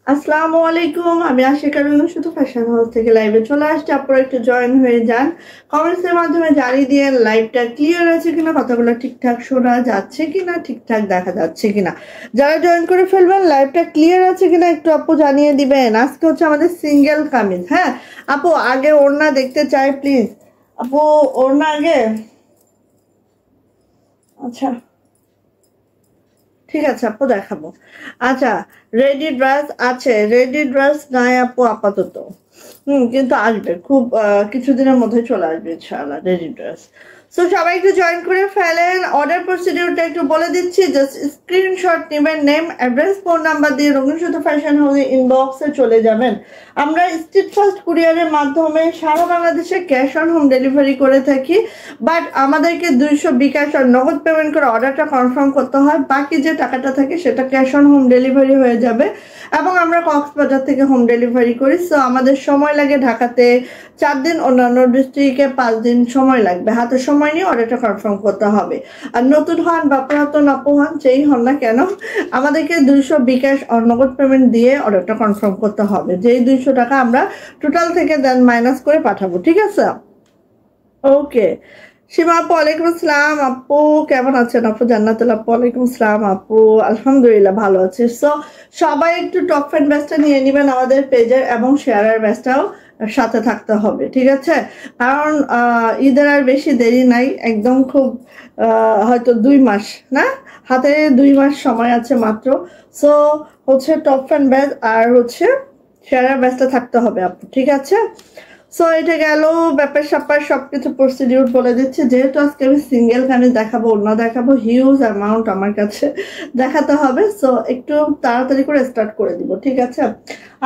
আসসালামু আলাইকুম, আমি আশিকা রুনু শুধু ফ্যাশন হাউস থেকে লাইভে চলে আসছি। আপনারা একটু জয়েন হয়ে যান, কমেন্টসের মাধ্যমে জানিয়ে দিয়ে লাইভটা ক্লিয়ার আছে কিনা, কথাগুলো ঠিকঠাক শোনা যাচ্ছে কিনা, ঠিকঠাক দেখা যাচ্ছে কিনা। যারা জয়েন করে ফেলবেন লাইভটা ক্লিয়ার আছে কিনা একটু আপু জানিয়ে দিবেন। আজকে হচ্ছে আমাদের সিঙ্গেল কামিজ। হ্যাঁ আপু, আগে ওড়না দেখতে চাই প্লিজ। আপু ওড়না আগে, আচ্ছা ঠিক আছে আপু দেখাবো। আচ্ছা, রেডি ড্রেস আছে, রেডি ড্রেস নাই আপু আপাতত। কিন্তু আসবে খুব কিছুদিনের মধ্যে চলে আসবে ইনশাআল্লাহ রেডি ড্রেস। সো সবাই একটু জয়েন করে ফেলেন। অর্ডার প্রসিডিউরটা একটু বলে দিচ্ছি, জাস্ট স্ক্রিনশট নেবেন, নেম অ্যাড্রেস ফোন নাম্বার দিয়ে রঙিন সুতো ফ্যাশন হাউসের ইনবক্সে চলে যাবেন। আমরা স্ট্রিট ফাস্ট কুরিয়ারের মাধ্যমে সারা বাংলাদেশে ক্যাশ অন হোম ডেলিভারি করে থাকি, বাট আমাদেরকে 200 বিকাশ আর নগদ পেমেন্ট করে অর্ডারটা কনফার্ম করতে হয়। বাকি যে টাকাটা থাকে সেটা ক্যাশ অন হোম ডেলিভারি হয়ে যাবে এবং আমরা কক্সবাজার থেকে হোম ডেলিভারি করি। সো আমাদের সময় লাগে ঢাকাতে 4 দিন, অন্যান্য ডিস্ট্রিক্টে 5 দিন সময় লাগবে। হাতে সময় নিয়ে অর্ডারটা কনফার্ম করতে হবে। আর নতুন হন বা পুরাতন আপু হন, যেই হন না কেন, আমাদেরকে 200 বিকাশ আর নগদ পেমেন্ট দিয়ে অর্ডারটা কনফার্ম করতে হবে। যেই 200 টাকা আমরা টোটাল থেকে দেন মাইনাস করে পাঠাবো, ঠিক আছে? ওকে। সীমা আপু ওয়ালাইকুম আসসালাম। আপু কেমন আছেন? আপু জান্নাতুল আপু ওয়ালাইকুম আসসালাম। আপু আলহামদুলিল্লাহ ভালো আছি। সো সবাই একটু টপ ফ্যান ব্যাচটা নিয়ে নেবেন আমাদের পেজের, এবং শেয়ারের ব্যাচটাও সাথে থাকতে হবে, ঠিক আছে? কারণ ঈদের আর বেশি দেরি নাই, একদম খুব হয়তো 2 মাস, না হাতে 2 মাস সময় আছে মাত্র। সো হচ্ছে টপ ফ্যান ব্যাচ আর হচ্ছে শেয়ারের ব্যাচটা থাকতে হবে আপু, ঠিক আছে? সো এটা গেল ব্যাপার স্যাপার সবকিছু প্রসিডিউর বলে দিচ্ছে। যেহেতু আজকে আমি সিঙ্গেল কামিজ দেখাবো, অন্য দেখাবো, হিউজ অ্যামাউন্ট আমার কাছে দেখাতে হবে। সো একটু তাড়াতাড়ি করে স্টার্ট করে দিব, ঠিক আছে?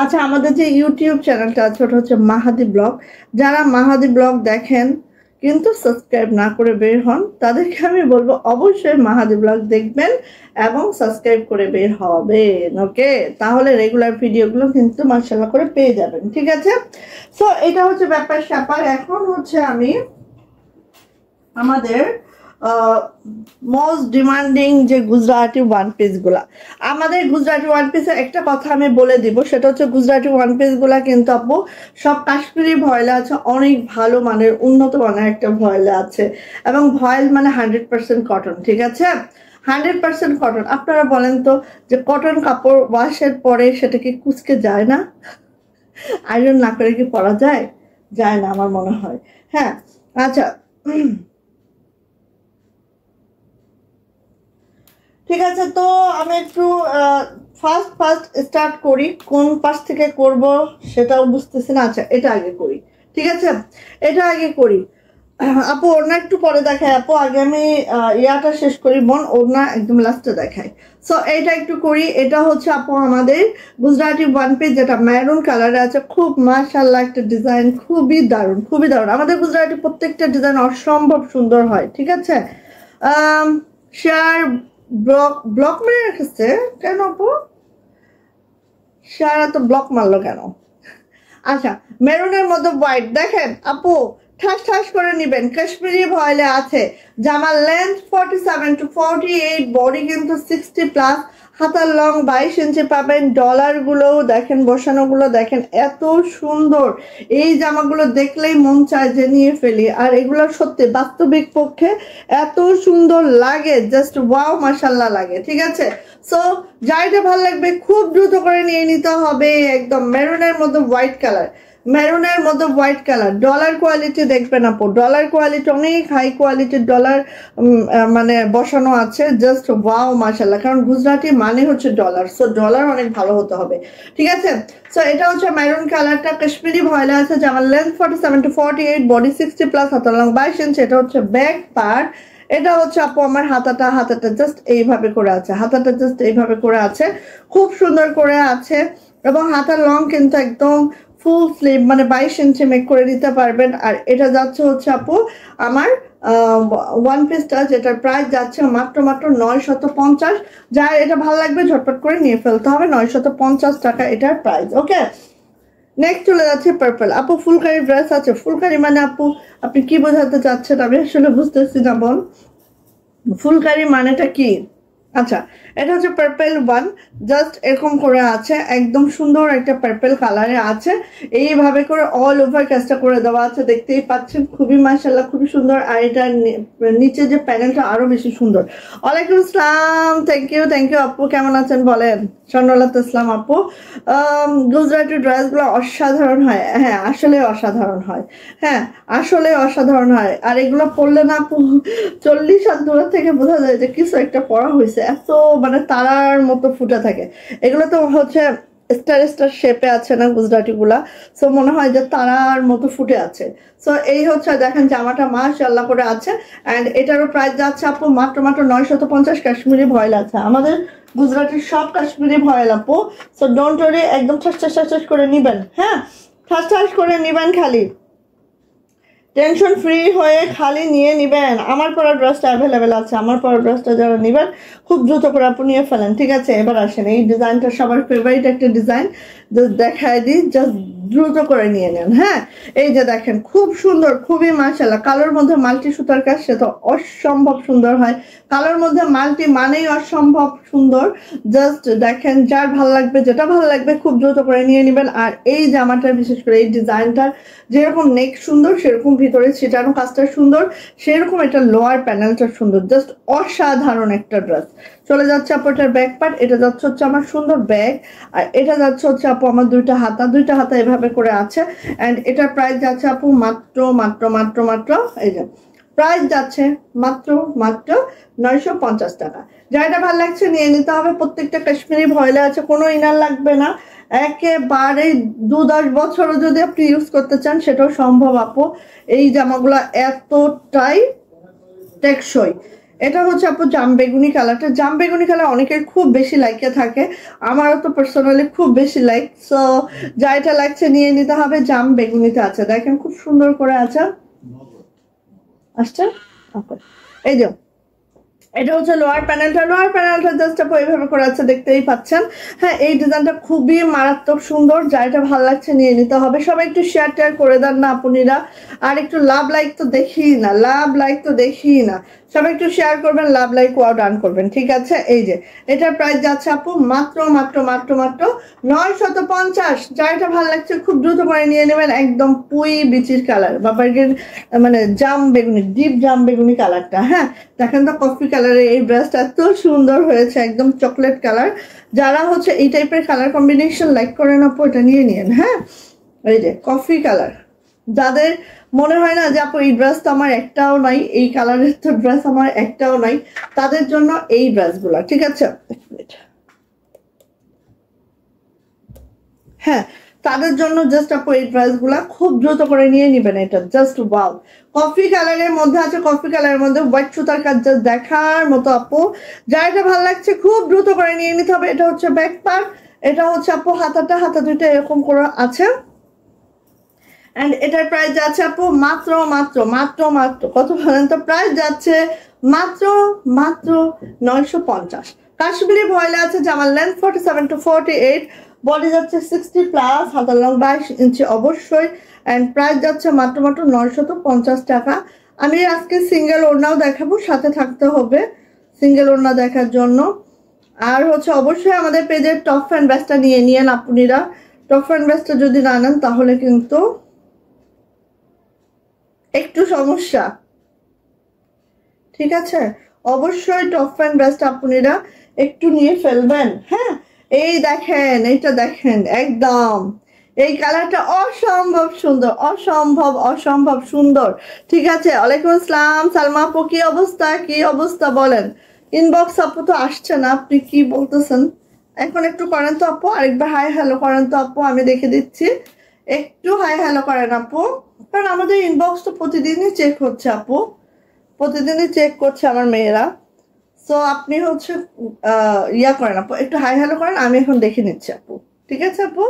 আচ্ছা, আমাদের যে ইউটিউব চ্যানেলটা আছে ওটা হচ্ছে মাহাদি ব্লগ। যারা মাহাদি ব্লগ দেখেন কিন্তু সাবস্ক্রাইব না করে বের হন, তাদেরকে আমি বলবো অবশ্যই মাহাদি ব্লগ দেখবেন এবং সাবস্ক্রাইব করে বের হবেন। ওকে, তাহলে রেগুলার ভিডিওগুলো কিন্তু মার্শাল্লাহ করে পেয়ে যাবেন, ঠিক আছে? সো এটা হচ্ছে ব্যাপার স্যাপার। এখন হচ্ছে আমি আমাদের মোস্ট ডিমান্ডিং যে গুজরাটি ওয়ান পিস গুলা, আমাদের গুজরাটি ওয়ান পিসের একটা কথা আমি বলে দিব, সেটা হচ্ছে গুজরাটি ওয়ান পিস গুলা কিন্তু আপু সব কাশ্মীরি ভয়েলে আছে, অনেক ভালো মানের উন্নত মানের একটা ভয়েলে আছে, এবং ভয়েল মানে 100% কটন, ঠিক আছে? 100% কটন। আপনারা বলেন তো যে কটন কাপড় ওয়াশের পরে সেটা কি কুচকে যায় না? আয়রন না করে কি পরা যায়? যায় না আমার মনে হয়। হ্যাঁ, আচ্ছা ঠিক আছে। তো আমি একটু ফার্স্ট ফার্স্ট স্টার্ট করি, কোন পাশ থেকে করব সেটাও বুঝতেছি না। আচ্ছা, এটা আগে করি, ঠিক আছে? এটা আগে করি। আপু ওড়না একটু পরে দেখায় আপু, আগে আমি ইয়াটা শেষ করি বোন, ওড়না একদম লাস্টে দেখাই। সো এইটা একটু করি। এটা হচ্ছে আপু আমাদের গুজরাটি ওয়ান পিস, যেটা মেরুন কালারে আছে। খুব মাশাআল্লাহ একটা ডিজাইন, খুবই দারুণ, খুবই দারুণ। আমাদের গুজরাটি প্রত্যেকটা ডিজাইন অসম্ভব সুন্দর হয়, ঠিক আছে? শেয়ার ব্লক ব্লক মেরে রেখেছে কেন আপু? শেয়ার এত ব্লক মারলো কেন? আচ্ছা, মেরুনের মধ্যে হোয়াইট দেখেন আপু, ঠাস ঠাস করে নিবেন। কাশ্মীরি ভয়েলে আছে। জামার লেন্থ 47 to 48, বডি কিন্তু 60+, হাতার লং 22 ইঞ্চি পাবেন। ডলার গুলোও দেখেন, বসানো গুলো দেখেন, এত সুন্দর। এই জামাগুলো দেখলেই মন চায় যে নিয়ে ফেলি। আর এগুলো সত্যি বাস্তবিক পক্ষে এত সুন্দর লাগে, জাস্ট ওয়াও মাশাল্লাহ লাগে, ঠিক আছে? সো যাইটা ভালো লাগবে খুব দ্রুত করে নিয়ে নিতে হবে। একদম মেরুনের মধ্যে হোয়াইট কালার, মেরুনের মধ্যে হোয়াইট কালার। ডলার কোয়ালিটি দেখবেন আপু, ডলার কোয়ালিটি অনেক হাই কোয়ালিটির ডলার মানে বসানো আছে। জাস্ট ওয়াও মাশাল্লাহ, কারণ গুজরাটি মানে হচ্ছে ডলার, সো ডলার অনেক ভালো হতে হবে, ঠিক আছে? সো এটা হচ্ছে মেরুন কালারটা, কাশ্মীরি ভয়েলে আছে। যেমন লেন্থ 47 to 48, বডি 60+, হাতার লং 22 ইঞ্চি। এটা হচ্ছে ব্যাক পার্ট। এটা হচ্ছে আপু আমার হাতাটা, হাতাটা জাস্ট এইভাবে করে আছে, হাতাটা জাস্ট এইভাবে করে আছে, খুব সুন্দর করে আছে। এবং হাতার লং কিন্তু একদম ফুল স্লিভ, মানে 22 ইঞ্চি মেক করে দিতে পারবেন। আর এটা যাচ্ছে হচ্ছে আপু আমার ওয়ান পিসটা, যেটার প্রাইস যাচ্ছে মাত্র মাত্র 950। যার এটা ভালো লাগবে ঝটপট করে নিয়ে ফেলতে হবে, 950 টাকা এটার প্রাইস। ওকে, নেক্সট চলে যাচ্ছে পার্পল। আপু ফুলকারি ড্রেস আছে। ফুলকারি মানে আপু আপনি কি বোঝাতে চাচ্ছেন? আমি আসলে বুঝতেছি না বোন, ফুলকারি মানেটা কি? আচ্ছা, এটা হচ্ছে পার্পল ওয়ান, জাস্ট এরকম করে আছে, একদম সুন্দর একটা পার্পল কালারে আছে, এইভাবে করে অল ওভার কাজটা করে দেওয়া আছে, দেখতেই পাচ্ছেন খুবই মাশাআল্লাহ খুবই সুন্দর। আর এটা নিচে যে প্যানেলটা আরো বেশি সুন্দর। ওয়ালাইকুম আসসালাম, থ্যাংক ইউ আপু, কেমন আছেন বলেন? স্বর্ণলতা ইসলাম আপু, গুজরাটি ড্রেসগুলো অসাধারণ হয়। হ্যাঁ আসলে অসাধারণ হয়, হ্যাঁ আসলে অসাধারণ হয়। আর এগুলো পরলে না আপু 40 হাত দূর থেকে বোঝা যায় যে কিছু একটা পরা হয়েছে, এত মানে তারার মতো ফুটে থাকে। এগুলো তো হচ্ছে স্টার স্টার শেপে আছে না গুজরাটি গুলা, সো মনে হয় যে তারার মতো ফুটে আছে। সো এই হচ্ছে দেখেন জামাটা মাশাআল্লাহ করে আছে। অ্যান্ড এটারও প্রাইস যাচ্ছে আপু মাত্র 950 কাশ্মীরি ভয়েল আছে। আমাদের গুজরাটের সব কাশ্মীরি ভয়েল আপু, সো ডোন্ট ওয়ারি, একদম ঠাস ঠাস ঠাস ঠাস করে নিবেন, হ্যাঁ ঠাস ঠাস করে নিবেন, খালি টেনশন ফ্রি হয়ে খালি নিয়ে নিবেন। আমার পরা ড্রেসটা অ্যাভেলেবেল আছে, আমার পরা ড্রেসটা যারা নেবেন খুব দ্রুত করে আপনি নিয়ে ফেলেন, ঠিক আছে? এবার আসেন, এই ডিজাইনটা সবার ফেভারিট একটা ডিজাইন, জাস্ট দেখায় দিই, জাস্ট দ্রুত করে নিয়ে নেন। হ্যাঁ এই যে দেখেন খুব সুন্দর, খুবই মাশাআল্লাহ। কালোর মধ্যে মাল্টি সুতার কাজ, সে তো অসম্ভব সুন্দর হয়। কালোর মধ্যে মাল্টি মানেই অসম্ভব সুন্দর। জাস্ট দেখেন যার ভালো লাগবে, যেটা ভালো লাগবে খুব দ্রুত করে নিয়ে নেবেন। আর এই জামাটার বিশেষ করে এই ডিজাইনটার যেরকম নেক সুন্দর, সেরকম ভিতরে ছিটানো কাজটা সুন্দর, সেরকম এটা লোয়ার প্যানেলটা সুন্দর, জাস্ট অসাধারণ একটা ড্রেস। চলে যাচ্ছে আপু এটার ব্যাক পার্ট, এটা যাচ্ছে হচ্ছে আমার সুন্দর ব্যাগ, আর এটা যাচ্ছে হচ্ছে আপু আমার দুইটা হাতা এভাবে করে আছে। অ্যান্ড এটার প্রাইস যাচ্ছে আপু মাত্র মাত্র মাত্র মাত্র এই যে প্রাইস যাচ্ছে মাত্র মাত্র 950 টাকা। যেটা ভালো লাগছে নিয়ে নিতে হবে। প্রত্যেকটা কাশ্মীরি ভয়েলে আছে, কোনো ইনার লাগবে না, একেবারে 2-10 বছরও যদি আপনি ইউজ করতে চান সেটাও সম্ভব আপু। এই জামাগুলো এতটাই টেকসই। এটা হচ্ছে আপু জাম বেগুনি কালারটা, জাম বেগুনি কালার অনেকের খুব বেশি লাইকে থাকে, আমারও তো পার্সোনালি খুব বেশি লাইক। সো যা এটা লাগছে নিয়ে নিতে হবে। জাম বেগুনিতে আছে, দেখেন খুব সুন্দর করে আছে, আসছে এই যে এটা হচ্ছে লোয়ার প্যানেলটা জাস্ট আপু এইভাবে করে আছে, দেখতেই পাচ্ছেন। হ্যাঁ এই ডিজাইনটা খুবই মারাত্মক সুন্দর, যা এটা ভালো লাগছে নিয়ে নিতে হবে। সবাই একটু শেয়ার টেয়ার করে দেন না আপুনিরা, আর একটু লাভ লাইক তো দেখি না, সবাই একটু শেয়ার করবেন, লাভ লাইক ওয়াও ডান করবেন, ঠিক আছে? এই যে এটার প্রাইস যাচ্ছে আপু মাত্র মাত্র মাত্র মাত্র 950। যা এটা ভালো লাগছে খুব দ্রুত করে নিয়ে নেবেন। একদম পুই বিচির কালার বা মানে জাম বেগুনি, ডিপ জাম বেগুনি কালারটা। হ্যাঁ দেখেন তো কফি কালারের এই ড্রেসটা এত সুন্দর হয়েছে, একদম চকলেট কালার। যারা হচ্ছে এই টাইপের কালার কম্বিনেশন লাইক করেন আপু এটা নিয়ে নিন। হ্যাঁ এই যে কফি কালার, যাদের মনে হয় না যে আপু এই ড্রেস তো আমার একটাও নাই, এই কালারের তো ড্রেস আমার একটাও নাই, তাদের জন্য এই ড্রেসগুলো, ঠিক আছে? হ্যাঁ তাদের জন্য জাস্ট আপু এই ড্রেসগুলা খুব দ্রুত করে নিয়ে নিবেন। এটা জাস্ট ওয়াও, কফি কালারের মধ্যে আছে, কফি কালারের মধ্যে হোয়াইট সুতার কাজ, জাস্ট দেখার মতো আপু। যা এটা ভালো লাগছে খুব দ্রুত করে নিয়ে নিতে হবে। এটা হচ্ছে ব্যাক পার্ট, এটা হচ্ছে আপু হাতা দুইটা এরকম করে আছে। এন্ড এটার প্রাইস যাচ্ছে আপু মাত্র মাত্র মাত্র মাত্র কত বলেন তো? প্রাইস যাচ্ছে মাত্র মাত্র 950। কাশ্মীরি ভয়েলে আছে, জামার লেন্থ 47 to 48, বডি যাচ্ছে 60+, হাতার লং 22 ইঞ্চি অবশ্যই। অ্যান্ড প্রাইস যাচ্ছে মাত্র মাত্র 950 টাকা। আমি আজকে সিঙ্গেল ওড়নাও দেখাবো, সাথে থাকতে হবে সিঙ্গেল ওড়না দেখার জন্য। আর হচ্ছে অবশ্যই আমাদের পেজের টপ ফ্যান ব্যাচটা নিয়ে নিয়েন আপুনিরা। টপ ফ্যান ব্যাচটা যদি না নেন তাহলে কিন্তু একটু সমস্যা, ঠিক আছে? অবশ্যই টপ ফ্যান ব্যাচটা আপুনিরা একটু নিয়ে ফেলবেন। হ্যাঁ এই দেখেন, এইটা দেখেন, একদম এই কালারটা অসম্ভব সুন্দর, অসম্ভব সুন্দর, ঠিক আছে? ওয়ালাইকুম আসসালাম সালমা আপু, কি অবস্থা বলেন? ইনবক্স আপু তো আসছে না, আপনি কি বলতেছেন? এখন একটু করেন তো আপু, আরেকবার হাই হ্যালো করেন তো আপু, আমি দেখে দিচ্ছি। একটু হাই হ্যালো করেন আপু, কারণ আমাদের ইনবক্স তো প্রতিদিনই চেক হচ্ছে আপু, প্রতিদিনই চেক করছে আমার মেয়েরা। সো আপনি হচ্ছে ইয়া করেন আপু, একটু হাই হ্যালো করেন, আমি এখন দেখে নিচ্ছি আপু, ঠিক আছে আপু?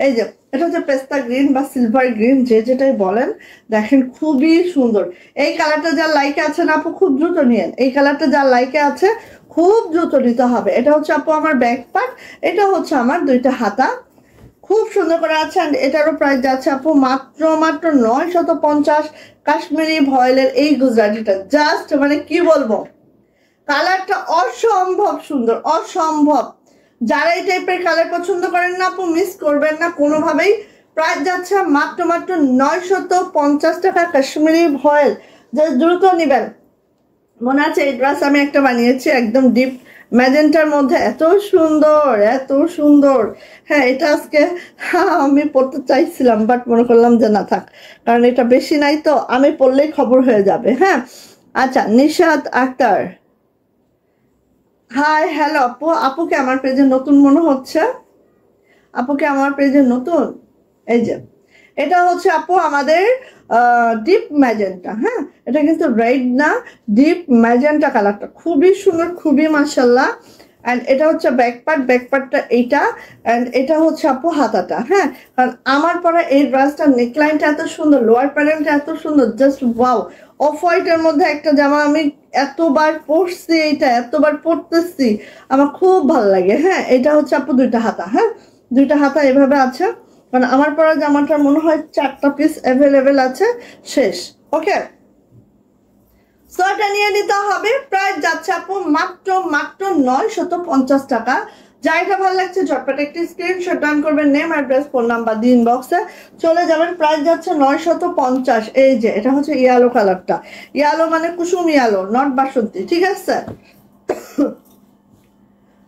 এই যে এটা হচ্ছে পেস্তা গ্রিন বা সিলভার গ্রিন, যে যেটাই বলেন, দেখেন খুবই সুন্দর। এই কালারটা যার লাইকে আছে না আপু খুব দ্রুত নিয়েন, এই কালারটা যার লাইকে আছে খুব দ্রুত নিতে হবে। এটা হচ্ছে আপু আমার ব্যাক পার্ট, এটা হচ্ছে আমার দুইটা হাতা, খুব সুন্দর করে আছে। অ্যান্ড এটারও প্রাইস যাচ্ছে আপু মাত্র মাত্র 950। কাশ্মীরি ভয়েলের এই গুজরাটিটা জাস্ট মানে কি বলবো, কালারটা অসম্ভব সুন্দর, অসম্ভব। যারা এই টাইপের কালার পছন্দ করেন না আপু, মিস করবেন না কোনোভাবেই। প্রাইস যাচ্ছে মাত্র 950 টাকা, কাশ্মীরি ভয়েল। জাস্ট দ্রুত নেবেন। মনে আছে এই ড্রেস আমি একটা বানিয়েছি একদম ডিপ ম্যাজেন্টার মধ্যে, এত সুন্দর, এত সুন্দর। হ্যাঁ, এটা আজকে আমি পড়তে চাইছিলাম, বাট মনে করলাম যে না থাক, কারণ এটা বেশি নাই তো, আমি পড়লেই খবর হয়ে যাবে। হ্যাঁ, আচ্ছা, নিশাত আক্তার, হাই, হ্যালো আপু। আপুকে আমার পেজে নতুন মনে হচ্ছে, আপুকে আমার পেজে নতুন। এই যে এটা হচ্ছে আপু আমাদের ডিপ ম্যাজেন্টা। হ্যাঁ, এটা কিন্তু রেড না, ডিপ ম্যাজেন্টা কালারটা খুবই সুন্দর, খুবই মাশাআল্লাহ। অ্যান্ড এটা হচ্ছে ব্যাকপার্টটা এইটা, অ্যান্ড এটা হচ্ছে আপু হাতাটা। হ্যাঁ, কারণ আমার পরে এই ড্রেসটা নেকলাইনটা এত সুন্দর, লোয়ার প্যানেলটা এত সুন্দর, জাস্ট ওয়াও। অফ হোয়াইটের মধ্যে একটা জামা আমি এতবার পরছি, এইটা এতবার পরতেছি, আমার খুব ভালো লাগে। হ্যাঁ, এটা হচ্ছে আপু দুইটা হাতা। হ্যাঁ, দুইটা হাতা এভাবে আছে, মানে আমার পরা জামাটার মনে হয় 4টা পিস অ্যাভেলেবেল আছে, শেষ। ওকে, সো এটা নিয়ে নিতে হবে। প্রাইস যাচ্ছে আপু মাত্র 950 টাকা। যা এটা ভালো লাগছে ঝটপট একটি স্ক্রিনশট ডান করবেন, নেম অ্যাড্রেস ফোন নাম্বার দিন বক্সে চলে যাবেন। প্রাইস যাচ্ছে 950। এই যে এটা হচ্ছে ইয়ালো কালারটা, ইয়ালো মানে কুসুম ইয়ালো, নট বাসন্তী, ঠিক আছে?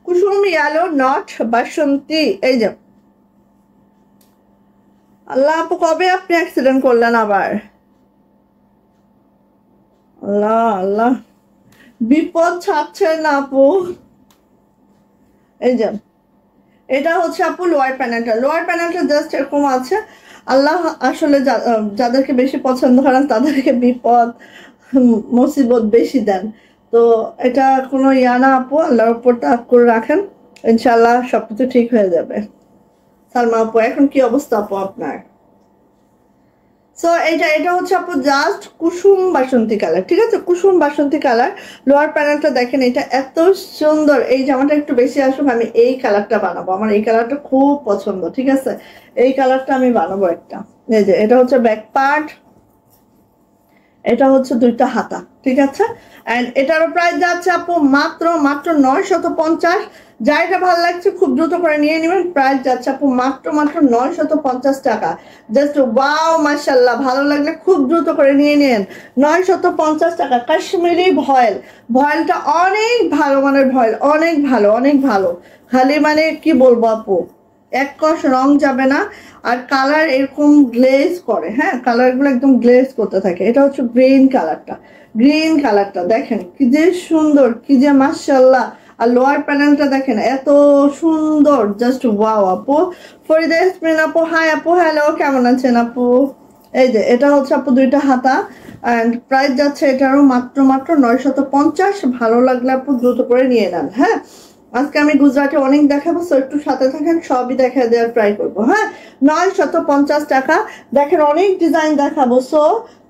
কুসুম ইয়ালো, নট বাসন্তী। এই যে আল্লাহ আপু, কবে আপনি অ্যাক্সিডেন্ট করলেন আবার? আল্লাহ আল্লাহ, বিপদ ছাড়ছে না আপু। এই যে এটা হচ্ছে আপু লোয়ার প্যানেলটা জাস্ট এরকম আছে। আল্লাহ আসলে যাদেরকে বেশি পছন্দ করেন তাদেরকে বিপদ মুসিবত বেশি দেন। তো এটা কোনো ইয়া না আপু, আল্লাহর উপর তাওয়াক্কুল করে রাখেন, ইনশাল্লাহ সবকিছু ঠিক হয়ে যাবে। সালমা আপু, এখন কি অবস্থা আপু আপনার? সো এটা হচ্ছে আপু জাস্ট কুসুম বাসন্তী কালার, ঠিক আছে? কুসুম বাসন্তী কালার। লোয়ার প্যানেলটা দেখেন, এটা এত সুন্দর। এই জামাটা একটু বেশি আসুক, আমি এই কালারটা বানাবো, আমার এই কালারটা খুব পছন্দ, ঠিক আছে? এই কালারটা আমি বানাবো একটা। এই যে এটা হচ্ছে ব্যাক পার্ট, এটা হচ্ছে দুইটা হাতা, ঠিক আছে? অ্যান্ড এটারও প্রাইস যাচ্ছে আপু মাত্র 950। যা এটা ভালো লাগছে খুব দ্রুত করে নিয়ে নেবেন। প্রাইস যাচ্ছে আপু মাত্র 950 টাকা। জাস্ট ওয়াও, মাশাআল্লাহ, ভালো লাগলে খুব দ্রুত করে নিয়ে নিন। 950 টাকা, কাশ্মীরি ভয়েল। ভয়েলটা অনেক ভালো মানের ভয়েল, অনেক ভালো, অনেক ভালো। খালি মানে কি বলবো আপু, এক কষ রং যাবে না। আর কালার এরকম গ্লেজ করে, হ্যাঁ, কালারগুলো একদম গ্লেজ করতে থাকে। এটা হচ্ছে গ্রিন কালারটা দেখেন কি যে সুন্দর, কি যে মাশাআল্লাহ। আর লোয়ার প্যানেলটা দেখেন এত সুন্দর, জাস্ট ওয়াও আপু। ফরিদা ইয়াসমিন আপু, হাই আপু, হ্যালো, কেমন আছেন আপু? এই যে এটা হচ্ছে আপু দুইটা হাতা, অ্যান্ড প্রাইস যাচ্ছে এটারও মাত্র 950। ভালো লাগলে আপু দ্রুত করে নিয়ে নেন। হ্যাঁ, আজকে আমি গুজরাটে অনেক দেখাবো, সো একটু সাথে থাকেন, সবই দেখা দেওয়ার ট্রাই করবো। হ্যাঁ, 950 টাকা। দেখেন অনেক ডিজাইন দেখাবো, সো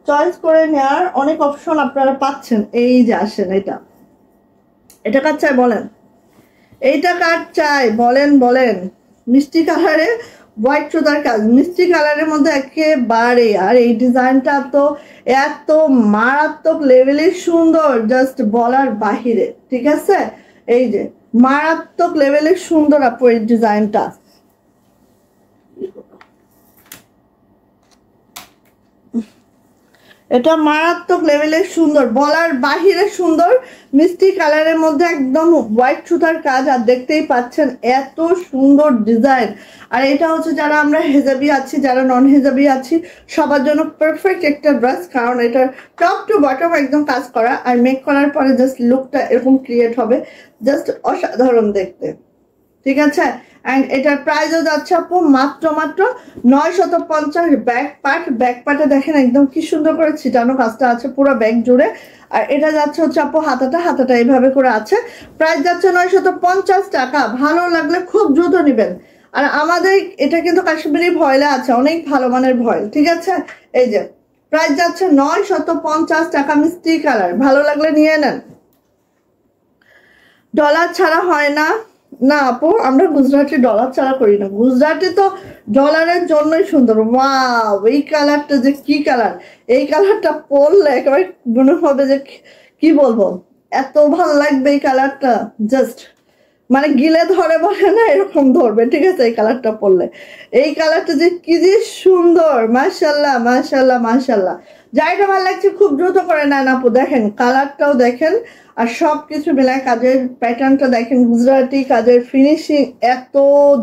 চয়েস করে নেওয়ার অনেক অপশন আপনারা পাচ্ছেন। এই যে আসেন, এটা কার চাই বলেন, এইটা কার চাই বলেন বলেন। মিষ্টি কালারে হোয়াইট সুতার কাজ, মিষ্টি কালারের মধ্যে একেবারে। আর এই ডিজাইনটা তো এত মারাত্মক লেভেলের সুন্দর, জাস্ট বলার বাহিরে, ঠিক আছে? এই যে মারাত্মক লেভেলের সুন্দর আপু এই ডিজাইনটা। এটা মারাত্মক লেভেলের সুন্দর, বলার বাহিরে সুন্দর। মিষ্টি কালারের মধ্যে একদম হোয়াইট সুতার কাজ, আর দেখতেই পাচ্ছেন এত সুন্দর ডিজাইন। আর এটা হচ্ছে যারা আমরা হেজাবি আছি, যারা নন হেজাবি আছি, সবার জন্য পারফেক্ট একটা ড্রেস, কারণ এটার টপ টু বটম একদম কাজ করা, আর মেক করার পরে জাস্ট লুকটা এরকম ক্রিয়েট হবে, জাস্ট অসাধারণ দেখতে, ঠিক আছে? অ্যান্ড এটার প্রাইসও যাচ্ছে আপু মাত্র 950। ব্যাক পার্টে দেখেন একদম কি সুন্দর করে ছিটানো কাজটা আছে পুরো ব্যাক জুড়ে। আর এটা যাচ্ছে হচ্ছে আপু হাতাটা এইভাবে করে আছে। প্রাইস যাচ্ছে 950 টাকা। ভালো লাগলে খুব দ্রুত নেবেন। আর আমাদের এটা কিন্তু কাশ্মীরি ভয়েলে আছে, অনেক ভালো মানের ভয়েল, ঠিক আছে? এই যে প্রাইস যাচ্ছে 950 টাকা, মিষ্টি কালার। ভালো লাগলে নিয়ে নেন। ডলার ছাড়া হয় না, না আপু, আমরা গুজরাটি ডলার ছাড়া করি না। গুজরাটি তো ডলারের জন্যই সুন্দর। ওয়াও, এই কালারটা যে কি কালার, এই কালারটা পরলে একেবারে মনে হবে যে কি বলবো, এত ভালো লাগবে এই কালারটা, জাস্ট মানে গিলে ধরে বলে না এরকম ধরবে, ঠিক আছে? এই কালারটা পরলে, এই কালারটা যে কি যে সুন্দর, মাশাল্লাহ মাশাল্লাহ মাশাল্লাহ। যাইটা ভালো লাগছে খুব দ্রুত করে নেন আপু। দেখেন কালারটাও দেখেন, আর সবকিছু মিলায় কাজের প্যাটার্নটা দেখেন, গুজরাটি কাজের ফিনিশিং এত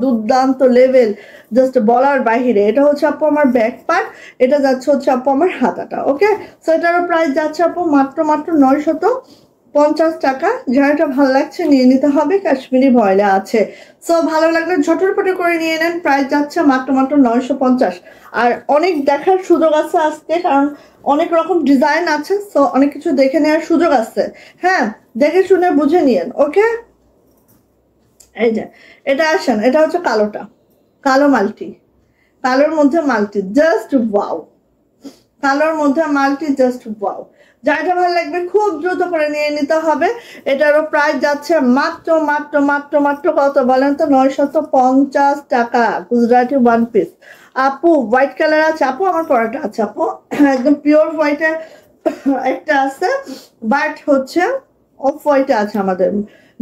দুর্দান্ত লেভেল, জাস্ট বলার বাহিরে। এটা হচ্ছে আপু আমার ব্যাক পার্ট, এটা যাচ্ছে হচ্ছে আপু আমার হাতাটা। ওকে, সো এটারও প্রাইস যাচ্ছে আপু মাত্র মাত্র 950 টাকা। যারা ভালো লাগছে নিয়ে নিতে হবে, কাশ্মীরি ভয়েলে আছে। সো ভালো লাগলে ঝটপট করে নিয়ে নেন, প্রাইস যাচ্ছে মাত্র মাত্র 950। আর অনেক দেখার সুযোগ আছে আজকে, কারণ অনেক রকম ডিজাইন আছে, সো অনেক কিছু দেখে নেওয়ার সুযোগ আছে। হ্যাঁ, দেখে শুনে বুঝে নিয়েন। ওকে, এই যে এটা আসেন, এটা হচ্ছে কালোটা, কালো মাল্টি, কালোর মধ্যে মাল্টি, জাস্ট ওয়াও। কালোর মধ্যে মাল্টি, জাস্ট ওয়াও। যাইটা ভালো লাগবে খুব দ্রুত করে নিয়ে নিতে হবে। এটারও প্রাইস যাচ্ছে মাত্র মাত্র মাত্র মাত্র কত বলেন তো? 950 টাকা, গুজরাটি ওয়ান পিস। আপু হোয়াইট কালার আছে আপু, আমার পরাটা আছে আপু, একদম পিওর হোয়াইটের একটা আছে, বাট হচ্ছে অফ হোয়াইটে আছে আমাদের,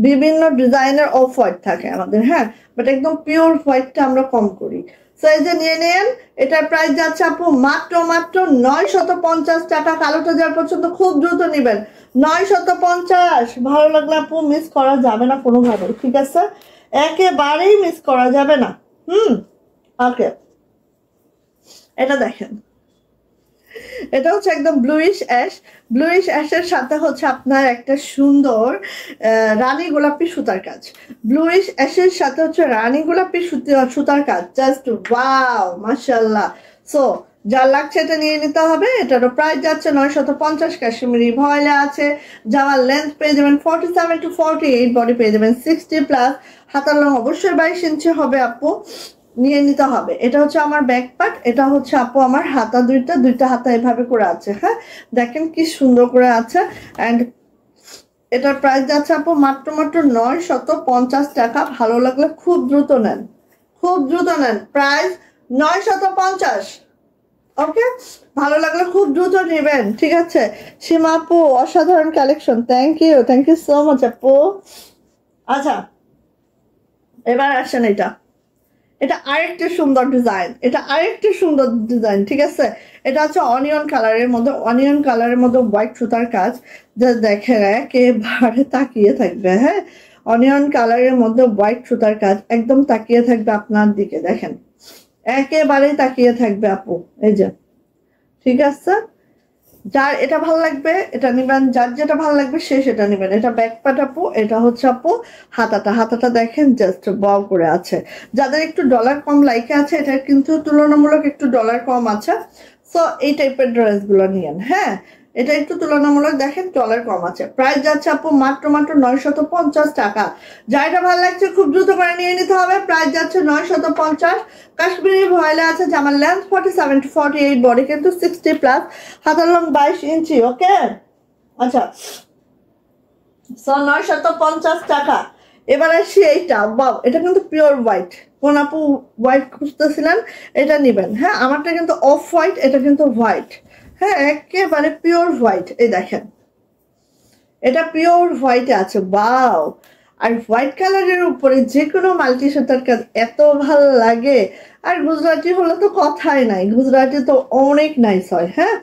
বিভিন্ন ডিজাইনের অফ হোয়াইট থাকে আমাদের। হ্যাঁ, বাট একদম পিওর হোয়াইটটা আমরা কম করি। সো এই যে নিয়ে নেন, এটার প্রাইস যাচ্ছে আপু মাত্র মাত্র 950 টাকা। কালোটা যার পছন্দ খুব দ্রুত নেবেন, 950। ভালো লাগলে আপু মিস করা যাবে না কোনোভাবে, ঠিক আছে? একেবারেই মিস করা যাবে না। ওকে, এটা দেখেন, এটা হচ্ছে একদম ব্লুইশ অ্যাশ। ব্লুইশ অ্যাশের সাথে হচ্ছে আপনার একটা সুন্দর রানী গোলাপি সুতার কাজ। ব্লুইশ অ্যাশের সাথে হচ্ছে রানী গোলাপি সুতার কাজ, জাস্ট ওয়াও মাশাআল্লাহ। সো যার লাগছে এটা নিয়ে নিতে হবে। এটারও প্রাইস যাচ্ছে 950, কাশ্মীরি ভয়েলে আছে। জামার লেন্থ পেয়ে যাবেন 47 to 48, বডি পেয়ে যাবেন 60+। হাতার লং অবশ্যই 22 ইঞ্চি হবে আপু, নিয়ে নিতে হবে। এটা হচ্ছে আমার ব্যাক পার্ট, এটা হচ্ছে আপু আমার হাতা, দুইটা হাতা এভাবে করে আছে। হ্যাঁ, দেখেন কি সুন্দর করে আছে। অ্যান্ড এটার প্রাইস যাচ্ছে আপু মাত্র মাত্র 950 টাকা। ভালো লাগলে খুব দ্রুত নেন, খুব দ্রুত নেন, প্রাইস 950। ওকে, ভালো লাগলে খুব দ্রুত নেবেন, ঠিক আছে? সীমা আপু অসাধারণ collection, thank you so much আপু। আচ্ছা, এবার আসেন, এটা আরেকটা সুন্দর ডিজাইন, এটা আরেকটা সুন্দর ডিজাইন, ঠিক আছে? এটা হচ্ছে অনিয়ন কালারের মধ্যে হোয়াইট সুতার কাজ, যা দেখে একেবারে তাকিয়ে থাকবে। হ্যাঁ, অনিয়ন কালারের মধ্যে হোয়াইট সুতার কাজ, একদম তাকিয়ে থাকবে আপনার দিকে। দেখেন একেবারেই তাকিয়ে থাকবে আপু, এই যে, ঠিক আছে? যার এটা ভালো লাগবে এটা নিবেন, যার যেটা ভালো লাগবে সে সেটা নিবেন। এটা ব্যাক পার্ট আপু, এটা হচ্ছে আপু হাতাটা দেখেন, জাস্ট বও করে আছে। যাদের একটু ডলার কম লাইকে আছে, এটা কিন্তু তুলনামূলক একটু ডলার কম আছে। সো এই টাইপের ড্রেসগুলো নিয়েন। হ্যাঁ, এটা একটু তুলনামূলক দেখেন ডলার কম আছে। প্রাইস যাচ্ছে আপু মাত্র মাত্র 950 টাকা। যাইটা ভালো লাগছে খুব দ্রুত করে নিয়ে নিতে হবে, প্রাইস যাচ্ছে 950। কাশ্মীরি ভয়েলে আছে, জামার লেন্থ 47 to 48, বডি কিন্তু 60+, হাতার লং 22 ইঞ্চি। ওকে, আচ্ছা, সো 950 টাকা। এবার আসি এইটা, বাও, এটা কিন্তু পিওর হোয়াইট। কোন আপু হোয়াইট খুঁজতেছিলেন, এটা নিবেন। হ্যাঁ, আমারটা কিন্তু অফ হোয়াইট, এটা কিন্তু হোয়াইট। হ্যাঁ, একেবারে পিওর হোয়াইট। এই দেখেন, এটা পিওর হোয়াইটে আছে, বাও। আর হোয়াইট কালারের উপরে যে কোনো মাল্টি সুতার কাজ এত ভাল লাগে। আর গুজরাটি হলে তো কথাই নাই, গুজরাটি তো অনেক নাইস হয়। হ্যাঁ,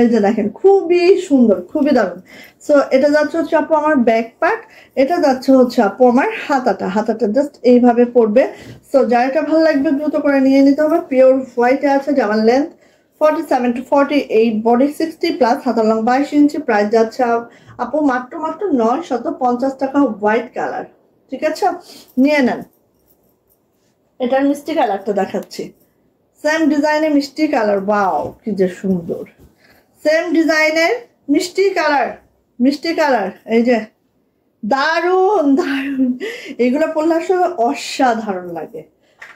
এই যে দেখেন খুবই সুন্দর, খুবই দারুণ। সো এটা যাচ্ছে হচ্ছে আপু আমার ব্যাক পার্ট, এটা যাচ্ছে হচ্ছে আপু আমার হাতাটা জাস্ট এইভাবে পড়বে। সো যার এটা ভালো লাগবে দ্রুত করে নিয়ে নিতে হবে। পিওর হোয়াইটে আছে, জামার লেন্থ 47 to 48, বডি 60+, হাতার লং 22 ইঞ্চি। প্রাইস যাচ্ছে আপু মাত্র মাত্র 950 টাকা, হোয়াইট কালার, ঠিক আছে? নিয়ে নেন। এটার মিষ্টি কালারটা দেখাচ্ছি, সেম ডিজাইনে মিষ্টি কালার, বাও কি যে সুন্দর। সেম ডিজাইনের মিষ্টি কালার, এই যে দারুণ দারুণ। এগুলো পরলে আসলে অসাধারণ লাগে,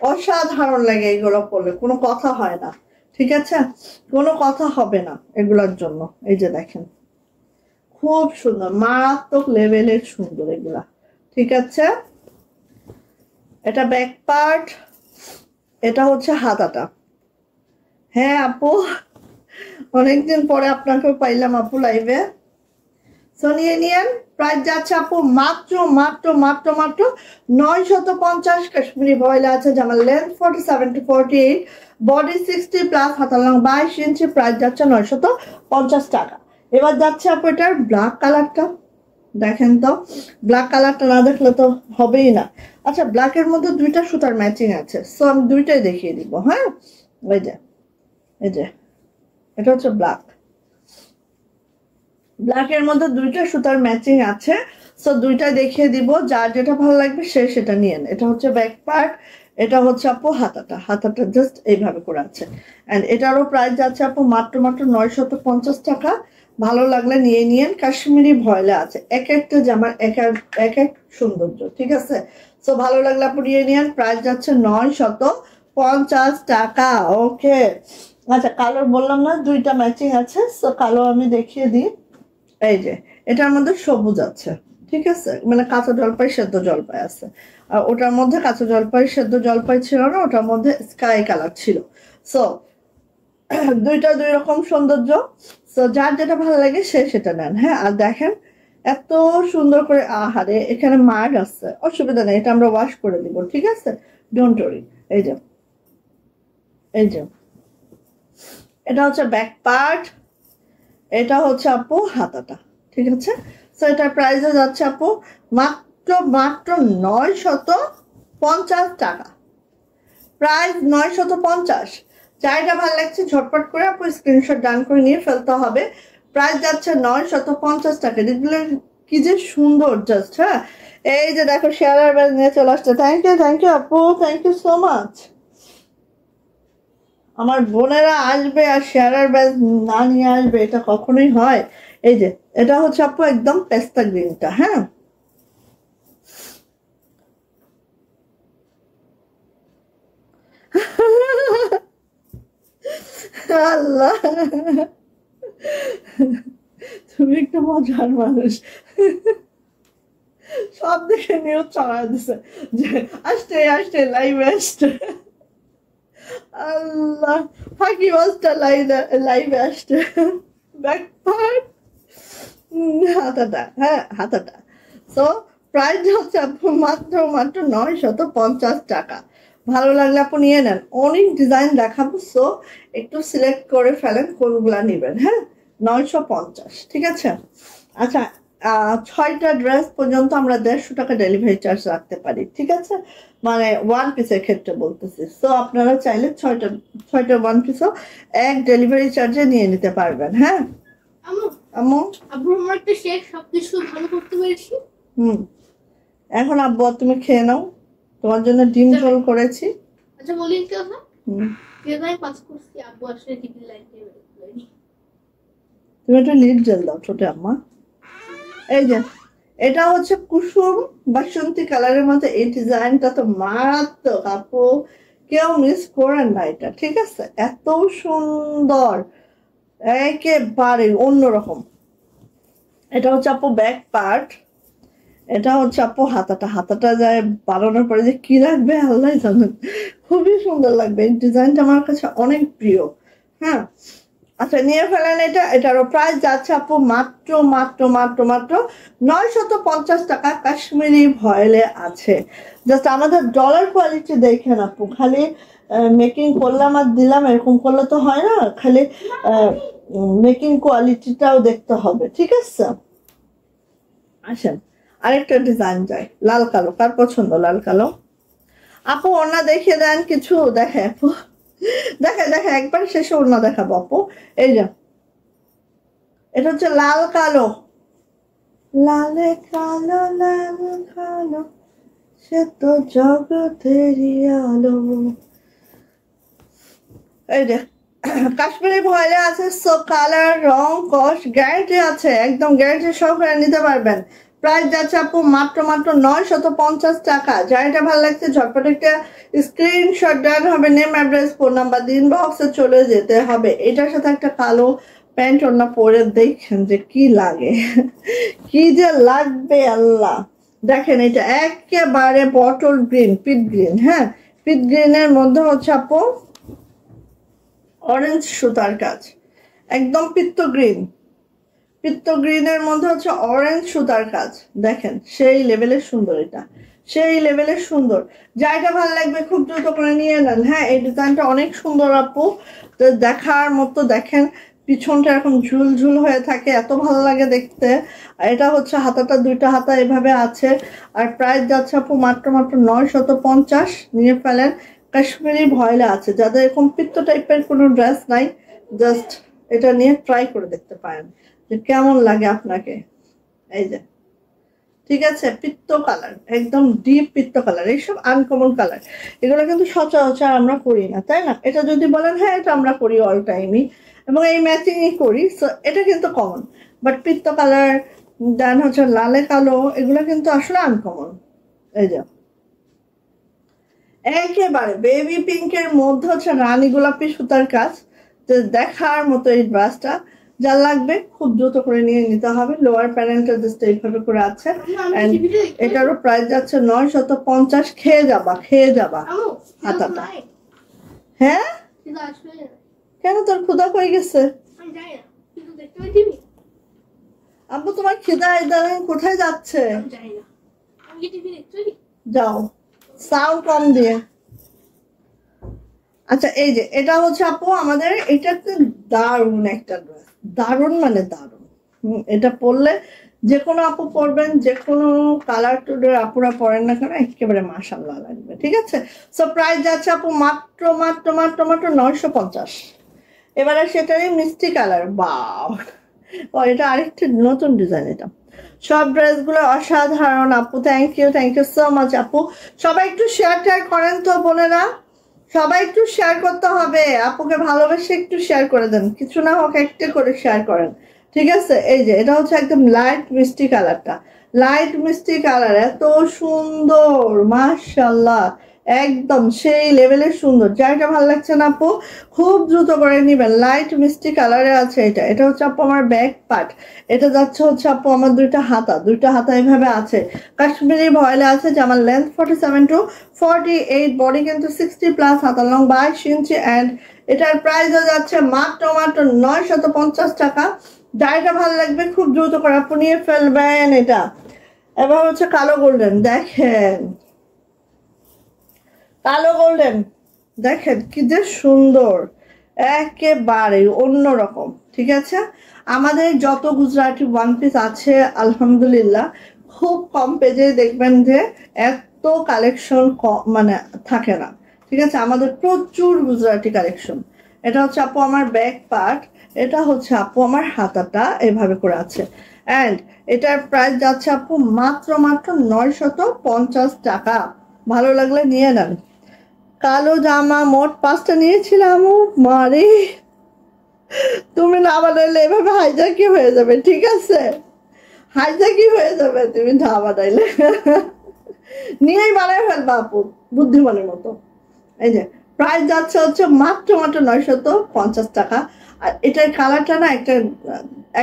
অসাধারণ লাগে। এগুলো পরলে কোনো কথা হয় না, ঠিক আছে? কোনো কথা হবে না এগুলোর জন্য। এই যে দেখেন খুব সুন্দর, মারাত্মক লেভেলের সুন্দর এগুলা, ঠিক আছে? এটা ব্যাক পার্ট, এটা হচ্ছে হাতাটা। হ্যাঁ আপু, অনেকদিন পরে আপনাকেও পাইলাম আপু লাইভে। সো নিয়ে নিয়েন, প্রাইস যাচ্ছে আপু মাত্র মাত্র মাত্র মাত্র 950। কাশ্মীরি ভয়েল আছে, জামার লেন্থ 47 to 48, বডি 60 প্লাস, হাতার লং 22 ইঞ্চি। প্রাইস যাচ্ছে 950 টাকা। এবার যাচ্ছে আপু এটার ব্ল্যাক কালারটা, দেখেন তো, ব্ল্যাক কালারটা না দেখলে তো হবেই না। আচ্ছা, ব্ল্যাকের মধ্যে দুইটা সুতার ম্যাচিং আছে, সো আমি দুইটাই দেখিয়ে দিব। হ্যাঁ, এই যে এই যে এটা হচ্ছে ব্ল্যাক, ব্ল্যাকের মধ্যে দুইটা সুতার ম্যাচিং আছে, সো দুইটা দেখিয়ে দিব। যার যেটা ভালো লাগবে সে সেটা নিয়ে নেন। এটা হচ্ছে ব্যাক পার্ট, এটা হচ্ছে আপু হাতাটা, হাতাটা জাস্ট এইভাবে করে আছে। অ্যান্ড এটারও প্রাইস যাচ্ছে আপু মাত্র মাত্র 950 টাকা। ভালো লাগলে নিয়ে নিয়েন। কাশ্মীরি ভয়েলে আছে, এক একটা জামার এক এক সৌন্দর্য, ঠিক আছে? সো ভালো লাগলে আপু নিয়ে নিয়েন। প্রাইস যাচ্ছে 950 টাকা। ওকে, আচ্ছা, কালোর বললাম না দুইটা ম্যাচিং আছে, সো কালো আমি দেখিয়ে দিই। এই যে এটার মধ্যে সবুজ আছে, ঠিক আছে, মানে কাঁচা জলপাই সেদ্ধ জলপাই আছে। আর ওটার মধ্যে কাঁচা জলপাই সেদ্ধ জলপাই ছিল না, ওটার মধ্যে স্কাই কালার ছিল। সো দুইটা দুই রকম সৌন্দর্য, সো যার যেটা ভালো লাগে সে সেটা নেন। হ্যাঁ, আর দেখেন এত সুন্দর করে, আহারে এখানে মার্ক আছে, অসুবিধা নেই, এটা আমরা ওয়াশ করে দিব, ঠিক আছে, ডোন্ট ওয়ারি। এই যে এই যে এটা হচ্ছে ব্যাক পার্ট, এটা হচ্ছে আপু হাতাটা, ঠিক আছে? সো এটার প্রাইসে যাচ্ছে আপু মাত্র মাত্র 950 টাকা। প্রাইস 950। চাইটা ভালো লাগছে ঝটপট করে আপু স্ক্রিনশট ডান করে নিয়ে ফেলতে হবে। প্রাইস যাচ্ছে 950 টাকা। এগুলো কি যে সুন্দর জাস্ট। হ্যাঁ, এই যে দেখো শেয়ারার ব্যাগ নিয়ে চলে আসছে। থ্যাংক ইউ আপু, থ্যাংক ইউ সো মাচ। আমার বোনেরা আসবে আর শেয়ারার ব্যাগ না নিয়ে আসবে, এটা কখনোই হয়? এই যে এটা হচ্ছে আপু একদম পেস্তা গ্রিনটা। হ্যাঁ, আল্লাহ, তুমি একটা মজার মানুষ। সব দিকে নিউজ ছড়া দিছে যে আসতে আসতে লাইভে আসতে। আল্লাহ, ফাঁকি বাজটা লাইভে আসতে। ব্যাক পার্ট, হাতাটা, হ্যাঁ হাতাটা। সো প্রাইস হচ্ছে আপু মাত্র মাত্র 950 টাকা। ভালো লাগলে আপু নিয়ে নেন। অনেক ডিজাইন দেখাবো, সো একটু সিলেক্ট করে ফেলেন কোনগুলা নেবেন। হ্যাঁ, 950, ঠিক আছে? আচ্ছা, 6টা ড্রেস পর্যন্ত আমরা 150 টাকা ডেলিভারি চার্জ রাখতে পারি, ঠিক আছে? মানে ওয়ান পিসের ক্ষেত্রে বলতেছি। সো আপনারা চাইলে ছয়টা ওয়ান পিসও এক ডেলিভারি চার্জে নিয়ে নিতে পারবেন। হ্যাঁ আম্মু, আব্বু আমার একটা শেখ সবকিছু ভালো করতে পেরেছি। এখন আব্বু তুমি খেয়ে নাও, তোমার জন্য ডিম ঝোল করেছি। আচ্ছা বলি কি কথা, আমি পাস করছি, আব্বু আসলে টিভি লাইন দিয়ে তুমি একটু লিড জেল দাও ছোট আম্মা। এই যে এটা হচ্ছে কুসুম বাসন্তী কালারের মধ্যে, এই ডিজাইনটা তো মারাত্মক আপু, কেউ মিস করেন না এটা, ঠিক আছে? এত সুন্দর, একেবারে অন্যরকম। এটা হচ্ছে আপু ব্যাক পার্ট, এটা হচ্ছে আপু হাতাটা। হাতাটা যায় বানানোর পরে যে কি লাগবে আল্লাহ জানেন, খুবই সুন্দর লাগবে। এই ডিজাইনটা আমার কাছে অনেক প্রিয়। হ্যাঁ, আচ্ছা নিয়ে ফেলেন এটা। এটারও প্রাইস যাচ্ছে আপু মাত্র মাত্র মাত্র মাত্র 950 টাকা। কাশ্মীরি ভয়েলে আছে। জাস্ট আমাদের ডলার কোয়ালিটি দেখেন আপু, খালি মেকিং করলাম আর দিলাম এরকম করলে তো হয় না, খালি মেকিং কোয়ালিটিটাও দেখতে হবে, ঠিক আছে? আসেন আরেকটা ডিজাইন যায়, লাল কালো। কার পছন্দ লাল কালো? আপু ওনা দেখিয়ে দেন কিছু, দেখে আপু, দেখে একবার শেষে ওনা দেখাবো আপু। এই যে এটা হচ্ছে লাল কালো, লালে কালো লাল কালো, সে তো জগতেরই আলো। এই যে কাশ্মীরি ভয়েলে আছে, সো কালার রং কস গ্যারান্টি আছে, একদম গ্যারান্টি সহকারে নিতে পারবেন। প্রাইস যাচ্ছে আপু মাত্র মাত্র 950 টাকা। যার এটা ভালো লাগছে ঝটপট একটা স্ক্রিনশট দেন হবে, নেম অ্যাড্রেস ফোন নাম্বার দিন, বক্সে চলে যেতে হবে। এটার সাথে একটা কালো প্যান্ট ওনা পরে দেখেন যে কি লাগে, কি যে লাগবে আল্লাহ। দেখেন এটা একেবারে বটল গ্রিন, পিট গ্রিন। হ্যাঁ, পিট গ্রিনের মধ্যে হচ্ছে আপু অরেঞ্জ সুতার কাজ, একদম পিত্ত গ্রিন, পিত্ত গ্রিনের মধ্যে হচ্ছে অরেঞ্জ সুতার কাজ, দেখেন সেই লেভেলের সুন্দর, এটা সেই লেভেলের সুন্দর। যাইটা ভালো লাগবে খুব দ্রুত করে নিয়ে নেন। হ্যাঁ, এই ডিজাইনটা অনেক সুন্দর আপু, তো দেখার মতো। দেখেন পিছনটা এরকম ঝুল ঝুল হয়ে থাকে, এত ভালো লাগে দেখতে। আর এটা হচ্ছে হাতাটা, দুইটা হাতা এভাবে আছে। আর প্রাইস যাচ্ছে আপু মাত্র মাত্র 950। নিয়ে ফেলেন। কাশ্মীরি ভয়লা আছে, যাদের এরকম পিত্ত টাইপের কোনো ড্রেস নাই, জাস্ট এটা নিয়ে ট্রাই করে দেখতে পারেন যে কেমন লাগে আপনাকে। এই যে, ঠিক আছে, পিত্ত কালার, একদম ডিপ পিত্ত কালার, এইসব আনকমন কালার, এগুলো কিন্তু সচরাচর আমরা করি না, তাই না? এটা যদি বলেন হ্যাঁ এটা আমরা করি অল টাইমই, এবং এই ম্যাচিংই করি, সো এটা কিন্তু কমন। বাট পিত্ত কালার, দেন হচ্ছে লালে কালো, এগুলো কিন্তু আসলে আনকমন। এই যে একেবারে বেবি পিঙ্কের মধ্যে হচ্ছে রানী গোলাপি সুতার কাজ, যে দেখার মতো এই ড্রেসটা। যা লাগবে খুব দ্রুত করে নিয়ে নিতে হবে। লোয়ার প্যানেলটা জাস্ট এইভাবে করে আছে, এটারও প্রাইস যাচ্ছে 950। খেয়ে যাবা, খেয়ে যাবা হাতাটা। হ্যাঁ, কেন তোর ক্ষুধা হয়ে গেছে? আব্বু তোমার খিদা ইদানিং কোথায় যাচ্ছে? যাও, সাউন্ড কম দিয়ে। আচ্ছা, এই যে এটা হচ্ছে আপু আমাদের, এটা দারুণ একটা ড্রেস, দারুণ মানে দারুণ। এটা পরলে যে কোনো আপু পরবেন, যে কোনো কালার টুডের আপুরা পরেন না কেন, একেবারে মাশাআল্লাহ লাগবে। ঠিক আছে, সো প্রাইস যাচ্ছে আপু মাত্র মাত্র মাত্র মাত্র 950। এবারে সেটারই মিষ্টি কালার, বাও, ও এটা আরেকটা নতুন ডিজাইন। এটা সব ড্রেসগুলো অসাধারণ আপু, থ্যাংক ইউ সো মাচ আপু। সবাই একটু শেয়ার টেয়ার করেন তো বোনেরা, সবাই একটু শেয়ার করতে হবে। আপুকে ভালোবেসে একটু শেয়ার করে দেন, কিছু না হোক একটা করে শেয়ার করেন। ঠিক আছে, এই যে এটা হচ্ছে একদম লাইট মিষ্টি কালারটা, লাইট মিষ্টি কালার, এত সুন্দর মাশাআল্লাহ, একদম সেই লেভেলের সুন্দর। যাইটা ভালো লাগছে না আপু খুব দ্রুত করে নিবেন। লাইট মিষ্টি কালারে আছে এটা। এটা হচ্ছে আপু আমার ব্যাক পার্ট, এটা যাচ্ছে হচ্ছে আপু আমার দুইটা হাতা, দুইটা হাতা এইভাবে আছে। কাশ্মীরি ভয়েলে আছে যে আমার লেন্থ 47 to 48, বডি কিন্তু 60+, হাতা লং 22 ইঞ্চি। অ্যান্ড এটার প্রাইসও যাচ্ছে মাত্র মাত্র 950 টাকা। যাইটা ভালো লাগবে খুব দ্রুত করে আপু নিয়ে ফেলবেন এটা। এবার হচ্ছে কালো গোল্ডেন, দেখেন কালো গোল্ডেন, দেখেন কি যে সুন্দর, একেবারে অন্যরকম। ঠিক আছে, আমাদের যত গুজরাটি ওয়ান পিস আছে আলহামদুলিল্লাহ খুব কম পেজে দেখবেন যে এত কালেকশন মানে থাকে না। ঠিক আছে, আমাদের প্রচুর গুজরাটি কালেকশন। এটা হচ্ছে আপু আমার ব্যাক পার্ট, এটা হচ্ছে আপু আমার হাতাটা এভাবে করে আছে। অ্যান্ড এটার প্রাইস যাচ্ছে আপু মাত্র মাত্র 950 টাকা। ভালো লাগলে নিয়ে নেন। কালো জামা মোট 5টা নিয়েছিলাম, মারে তুমি না বানাইলে এভাবে হাইজাকি হয়ে যাবে। ঠিক আছে, হাইজাকি হয়ে যাবে তুমি না বানাইলে, নিয়েই বানাই ফেলবা আপু বুদ্ধিমানের মতো। এই যে প্রাইস যাচ্ছে হচ্ছে মাত্র মাত্র 950 টাকা। আর এটার কালারটা না একটা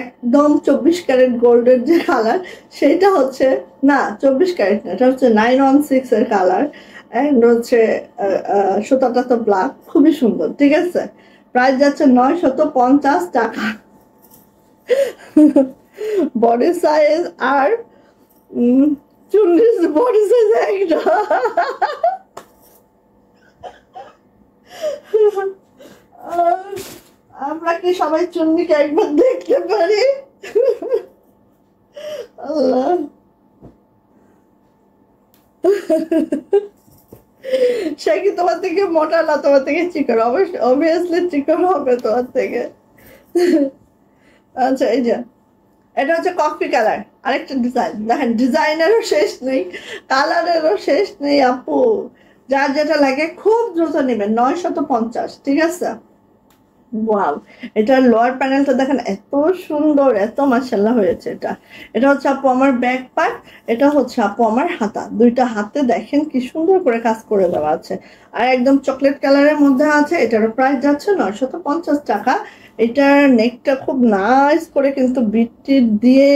একদম 24 ক্যারেট গোল্ডের যে কালার, সেটা হচ্ছে না 24 ক্যারেট না, এটা হচ্ছে 916 এর কালার। অ্যান্ড হচ্ছে সুতাটা তো ব্ল্যাক, খুবই সুন্দর। ঠিক আছে, প্রাইস যাচ্ছে 950 টাকা। বডি সাইজ আর চুন্নিস বডি সাইজ একটা। আমরা কি সবাই চুন্নিকে একবার দেখতে পারি? আল্লাহ, সে কি তোমার থেকে মোটা না তোমার থেকে চিকন? অবভিয়াসলি চিকন হবে তোমার থেকে। আচ্ছা, এই যে এটা হচ্ছে কফি কালার, আরেকটা ডিজাইন। দেখেন ডিজাইনেরও শেষ নেই, কালারেরও শেষ নেই আপু। যার যেটা লাগে খুব দ্রুত নেবেন, 950। ঠিক আছে, ওয়াও, এটার লোয়ার প্যানেলটা দেখেন এত সুন্দর, এত মাশাআল্লাহ হয়েছে। এটা হচ্ছে আপু আমার ব্যাক পার্ট, এটা হচ্ছে আপু আমার হাতা, দুইটা হাতে দেখেন কি সুন্দর করে কাজ করে দেওয়া আছে। আর একদম চকলেট কালারের মধ্যে আছে। এটারও প্রাইস যাচ্ছে 950 টাকা। এটার নেকটা খুব নাইস করে কিন্তু বিটটি দিয়ে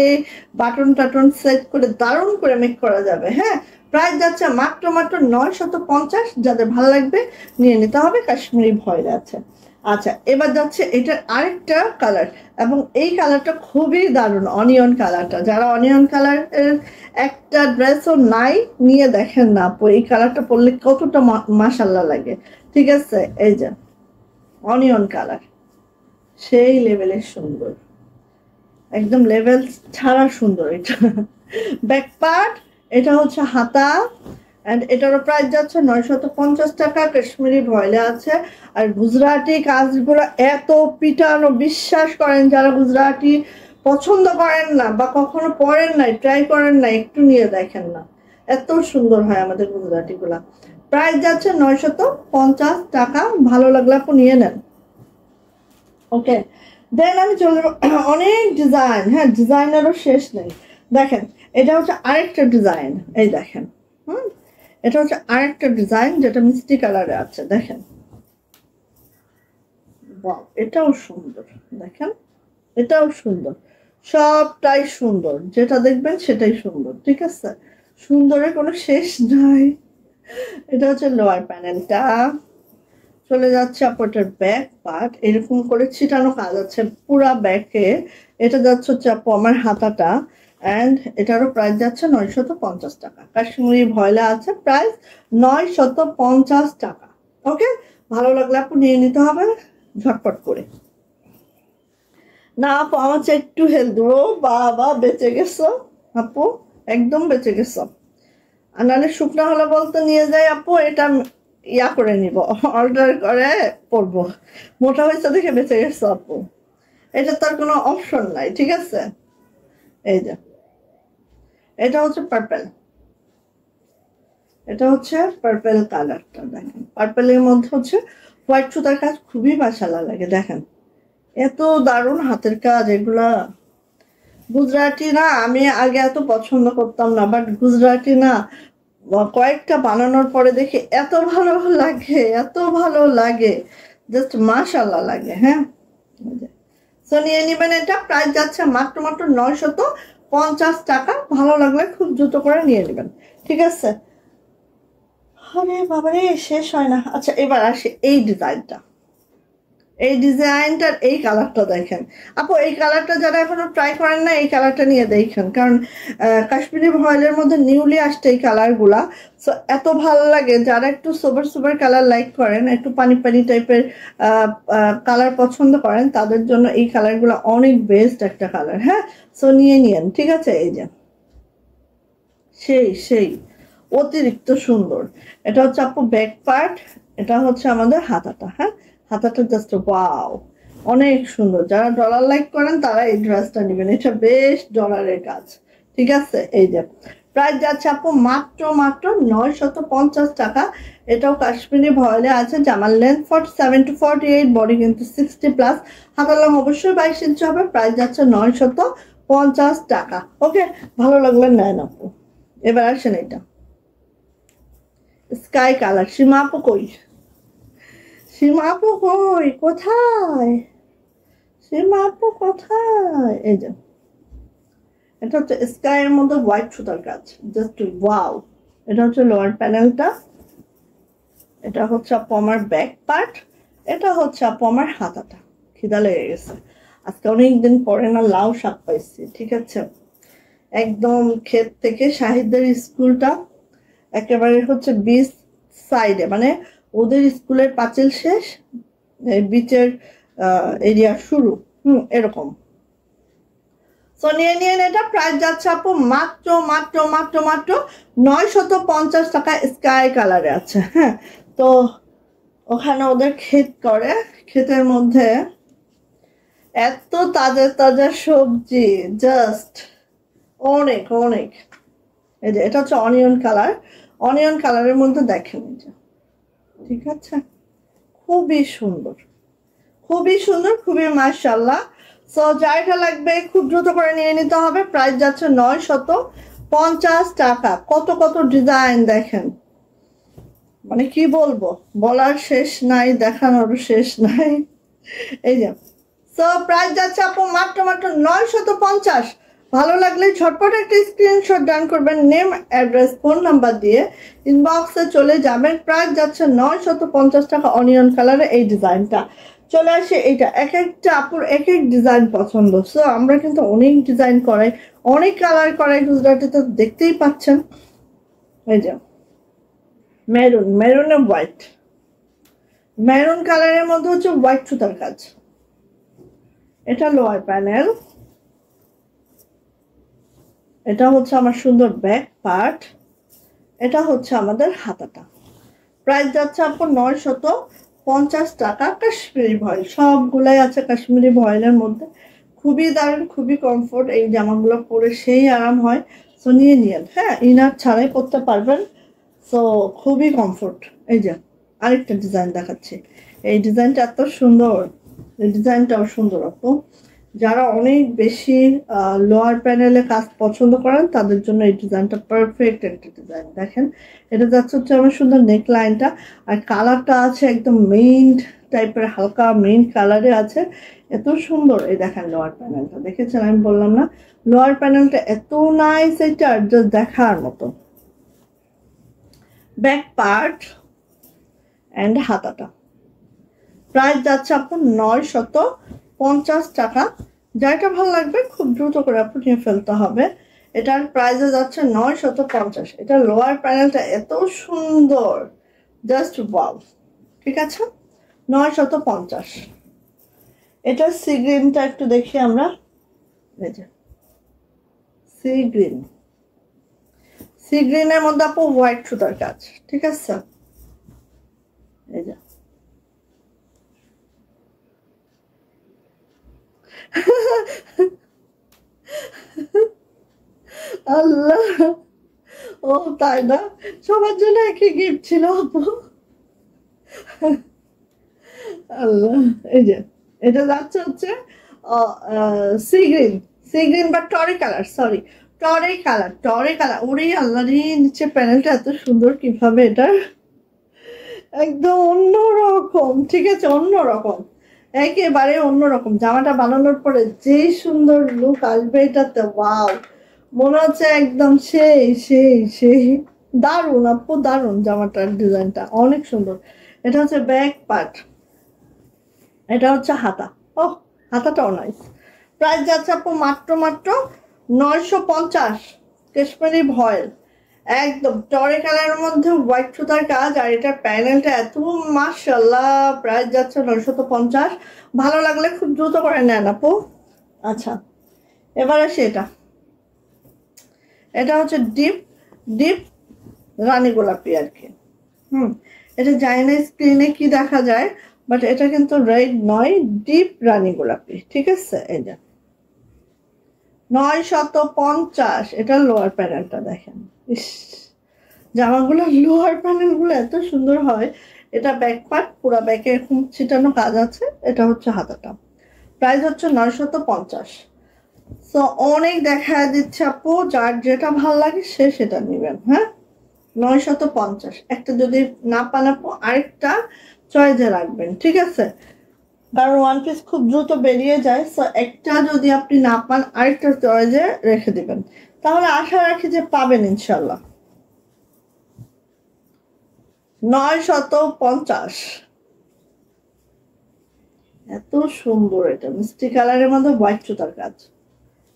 বাটন টাটন সেট করে দারুণ করে মেক করা যাবে। হ্যাঁ, প্রাইস যাচ্ছে মাত্র মাত্র 950। যাদের ভালো লাগবে নিয়ে নিতে হবে, কাশ্মীরি ভয়েল আছে। আচ্ছা, এবার যাচ্ছে এটার আরেকটা কালার, এবং এই কালারটা খুবই দারুণ, অনিয়ন কালারটা। যারা অনিয়ন কালার একটা ড্রেসও নাই নিয়ে দেখেন না আপু, এই কালারটা পরলে কতটা মাশাল্লাহ লাগে। ঠিক আছে, এই যে অনিয়ন কালার, সেই লেভেলের সুন্দর, একদম লেভেল ছাড়া সুন্দর এটা। ব্যাক পার্ট, এটা হচ্ছে হাতা, এন্ড এটারও প্রাইস যাচ্ছে 950 টাকা, কাশ্মীরি ভয়েলে আছে। আর গুজরাটি কাজগুলো এত পিটানো, বিশ্বাস করেন যারা গুজরাটি পছন্দ করেন না বা কখনো পরেন নাই, ট্রাই করেন না, একটু নিয়ে দেখেন না, এত সুন্দর হয় আমাদের গুজরাটি গুলা। প্রাইস যাচ্ছে 950 টাকা, ভালো লাগলে আপু নিয়ে নেন। ওকে, দেন আমি চলে যাবো অনেক ডিজাইন, হ্যাঁ ডিজাইনেরও শেষ নেই। দেখেন এটা হচ্ছে আরেকটা ডিজাইন, এই দেখেন, এটা হচ্ছে আরেকটা ডিজাইন যেটা মিষ্টি কালারে আছে, দেখেন বাহ, এটাও সুন্দর, দেখেন এটাও সুন্দর, সবটাই সুন্দর, যেটা দেখবেন সেটাই সুন্দর। ঠিক আছে, সুন্দরের কোনো শেষ নাই। এটা হচ্ছে লোয়ার প্যানেলটা, চলে যাচ্ছে আপনার ব্যাক পার্ট, এরকম করে ছিটানো কাজ আছে পুরা ব্যাকে। এটা যাচ্ছে হচ্ছে আপু আমার হাতাটা, অ্যান্ড এটারও প্রাইস যাচ্ছে 950 টাকা, কাশ্মীরি ভয়লা আছে, প্রাইস 950 টাকা। ওকে, ভালো লাগলে আপু নিয়ে নিতে হবে ঝটপট করে। না আপু আমার চেয়ে একটু হেল্প দেবো, বাবা বেঁচে গেছো আপু, একদম বেঁচে গেছো। আর নাহলে শুকনো হলে বলতে নিয়ে যাই আপু, এটা ইয়া করে নিব, অর্ডার করে পরবো, মোটা হয়েছে দেখে বেঁচে গেছো আপু, এটা তার কোনো অপশন নাই। ঠিক আছে, এই যে এটা হচ্ছে পার্পেল, এটা হচ্ছে পার্পেল কালারটা, দেখেন পার্পেলের মধ্যে হচ্ছে হোয়াইট সুতার কাজ, খুবই মাশাআল্লাহ লাগে। দেখেন এত দারুণ হাতের কাজ এগুলা। গুজরাটি না আমি আগে এত পছন্দ করতাম না, বাট গুজরাটি না কয়েকটা বানানোর পরে দেখি এত ভালো লাগে, এত ভালো লাগে, জাস্ট মাশাআল্লাহ লাগে। হ্যাঁ, সো নিয়ে নিবেন, এটা প্রাইস যাচ্ছে মাত্র 950 টাকা, ভালো লাগলে খুব দ্রুত করে নিয়ে নেবেন। ঠিক আছে, আরে বাবারে শেষ হয় না। আচ্ছা, এবার আসি এই ডিজাইনটা, এই ডিজাইনটার এই কালারটা দেখেন আপু, এই কালারটা যারা এখনো ট্রাই করেন না এই কালারটা নিয়ে দেখেন, কারণ কাশ্মীরি ভয়েলের মধ্যে নিউলি আসছে এই কালারগুলা। সো এত ভালো লাগে, যারা একটু সোবার সোবার কালার লাইক করেন, একটু পানি পানি টাইপের কালার পছন্দ করেন, তাদের জন্য এই কালারগুলো অনেক বেস্ট একটা কালার। হ্যাঁ, সো নিয়ে নিয়েন। ঠিক আছে, এই যে সেই সেই অতিরিক্ত সুন্দর। এটা হচ্ছে আপু ব্যাক পার্ট, এটা হচ্ছে আমাদের হাতাটা। হ্যাঁ, হাতাটা জাস্ট ওয়াও, অনেক সুন্দর। যারা ডলার লাইক করেন তারা এই ড্রেসটা নেবেন, এটা বেশ ডলারের কাজ। ঠিক আছে, এই যে প্রাইস যাচ্ছে আপু মাত্র 950 টাকা। এটাও কাশ্মীরি ভয়েলে আছে, জামার লেন্থ 47 to 48, বডি কিন্তু 60+, হাতার লং অবশ্যই 22 ইঞ্চি হবে। প্রাইস যাচ্ছে 950 টাকা। ওকে, ভালো লাগলে নেন আপু। এবার আসেন এটা স্কাই কালার, সীমা আপু কই, সীমা আপু কই, কোথায় সীমা আপু কোথায়? এই যে এটা হচ্ছে স্কাই এর মধ্যে হোয়াইট সুতার কাজ, জাস্ট ওয়াও। এটা হচ্ছে লোয়ার প্যানেলটা, এটা হচ্ছে আপু আমার ব্যাক পার্ট, এটা হচ্ছে আপু আমার হাতাটা। খিদা লেগে গেছে, আজকে অনেকদিন পরে না লাউ শাক পাইছি। ঠিক আছে, একদম ক্ষেত থেকে শাহিদদের স্কুলটা একেবারে হচ্ছে বিচ সাইডে, মানে ওদের স্কুলের পাঁচিল শেষ, বিচের এরিয়া শুরু, এরকম। সো নিয়ে নিয়ে এটা প্রাইস যাচ্ছে আপু মাত্র মাত্র মাত্র মাত্র 950 টাকা, স্কাই কালারে আছে। হ্যাঁ, তো ওখানে ওদের ক্ষেত করে, ক্ষেতের মধ্যে এত তাজা তাজা সবজি, জাস্ট অনেক অনেক। এই যে এটা হচ্ছে অনিয়ন কালার, অনিয়ন কালারের মধ্যে দেখেন এটা। ঠিক আছে, খুবই সুন্দর, খুবই সুন্দর, খুবই মাশাআল্লাহ। সো যাইটা লাগবে খুব দ্রুত করে নিয়ে নিতে হবে। প্রাইস যাচ্ছে 950 টাকা। কত কত ডিজাইন দেখেন, মানে কি বলবো, বলার শেষ নাই, দেখানোর শেষ নাই। এই যে সো প্রাইস যাচ্ছে আপু মাত্র মাত্র 950। ভালো লাগলে ঝটপট একটা স্ক্রিনশট ডান করবেন, নেম, অ্যাড্রেস, ফোন নাম্বার দিয়ে ইনবক্সে চলে যাবেন। প্রাইস যাচ্ছে 950 টাকা, অনিয়ন কালারে এই ডিজাইনটা। চলে আসে এটা, এক একটা আপুর এক এক ডিজাইন পছন্দ। সো আমরা কিন্তু অনেক ডিজাইন করাই, অনেক কালার করাই গুজরাটে, তো দেখতেই পাচ্ছেন। এই যে মেরুন, মেরুনে হোয়াইট, মেরুন কালারের মধ্যে হচ্ছে হোয়াইট সুতার কাজ। এটা লোয়ার প্যানেল, এটা হচ্ছে আমার সুন্দর ব্যাক পার্ট, এটা হচ্ছে আমাদের হাতাটা। প্রাইস যাচ্ছে আপনার 950 টাকা। কাশ্মীরি ভয়েল সবগুলাই আছে কাশ্মীরি ভয়েলের মধ্যে, খুবই দারুণ, খুবই কমফোর্ট। এই জামাগুলো পরে সেই আরাম হয়। সো নিয়ে নিয়েন, হ্যাঁ ইনার ছাড়াই পরতে পারবেন। সো খুবই কমফোর্ট। এই যে আরেকটা ডিজাইন দেখাচ্ছি, এই ডিজাইনটা এত সুন্দর, এই ডিজাইনটাও সুন্দর আপু। যারা অনেক বেশি লোয়ার প্যানেলে কাজ পছন্দ করেন তাদের জন্য এই ডিজাইনটা পারফেক্ট একটা ডিজাইন। দেখেন এটা যাচ্ছে হচ্ছে আমার সুন্দর নেক লাইনটা, আর কালারটা আছে একদম মেইন টাইপের, হালকা মেইন কালারে আছে, এত সুন্দর। এই দেখেন লোয়ার প্যানেলটা দেখেছেন, আমি বললাম না লোয়ার প্যানেলটা এত নাইস, এটা জাস্ট দেখার মতো। ব্যাক পার্ট অ্যান্ড হাতাটা। প্রাইস যাচ্ছে আপনার 950 টাকা। যেটা ভালো লাগবে খুব দ্রুত করে আপনি নিয়ে ফেলতে হবে। এটার প্রাইসে যাচ্ছে 950। এটা লোয়ার প্যানেলটা এত সুন্দর, জাস্ট ওয়াও। ঠিক আছে, 950। এটার সি গ্রিনটা একটু দেখি আমরা। এই যে সি গ্রিন, সি গ্রিনের মধ্যে আপু হোয়াইট সুতার কাজ। ঠিক আছে, এই যে আল্লাহ, ও তাই না, সবার জন্য একই গিফট ছিল আপু। আল্লাহ, এই যে এটা যাচ্ছে হচ্ছে সি গ্রিন, সি গ্রিন বা টরে কালার, সরি টরে কালার, টরে কালার। ওরে আল্লাহ রে, নিচে প্যানেলটা এত সুন্দর, কিভাবে এটা একদম অন্যরকম। ঠিক আছে, অন্যরকম, একেবারে অন্যরকম। জামাটা বানানোর পরে যে সুন্দর লুক আসবে এটাতে, ওয়াও, মনে হচ্ছে একদম সেই সেই সেই দারুণ আপু, দারুণ। জামাটার ডিজাইনটা অনেক সুন্দর। এটা হচ্ছে ব্যাক পার্ট, এটা হচ্ছে হাতা। ও হাতাটাও নাইস। প্রাইস যাচ্ছে আপু মাত্র মাত্র 950। কাশ্মীরি ভয়েল, একদম টরে কালারের মধ্যে হোয়াইট সুতার কাজ, আর এটার প্যানেলটা এত মাশাআল্লাহ। প্রাইস যাচ্ছে 950। ভালো লাগলে খুব দ্রুত করে নেন আপু। আচ্ছা, এবার আসি এটা, এটা হচ্ছে ডিপ ডিপ রানী গোলাপি আর কি। এটা জানি না স্ক্রিনে কি দেখা যায়, বাট এটা কিন্তু রেড নয়, ডিপ রানী গোলাপি। ঠিক আছে, এই যে 950। এটা লোয়ার প্যানেলটা দেখেন, ইস জামাগুলো লোয়ার প্যানেল গুলো এত সুন্দর হয়। এটা ব্যাক পার্ট, পুরো ব্যাকে এরকম ছিটানো কাজ আছে। এটা হচ্ছে হাতাটা। প্রাইস হচ্ছে 950। তো অনেক দেখা দিচ্ছে আপু, যার যেটা ভালো লাগে সে সেটা নেবেন। হ্যাঁ, 950। একটা যদি না পান আপু আরেকটা চয়েসে রাখবেন। ঠিক আছে, কারণ ওয়ান পিস খুব দ্রুত বেরিয়ে যায়। সো একটা যদি আপনি না পান আরেকটা চয়েসে রেখে দিবেন, তাহলে আশা রাখি যে পাবেন ইনশাল্লাহ। 950, এত সুন্দর। এটা মিষ্টি কালারের মধ্যে হোয়াইট সুতার কাজ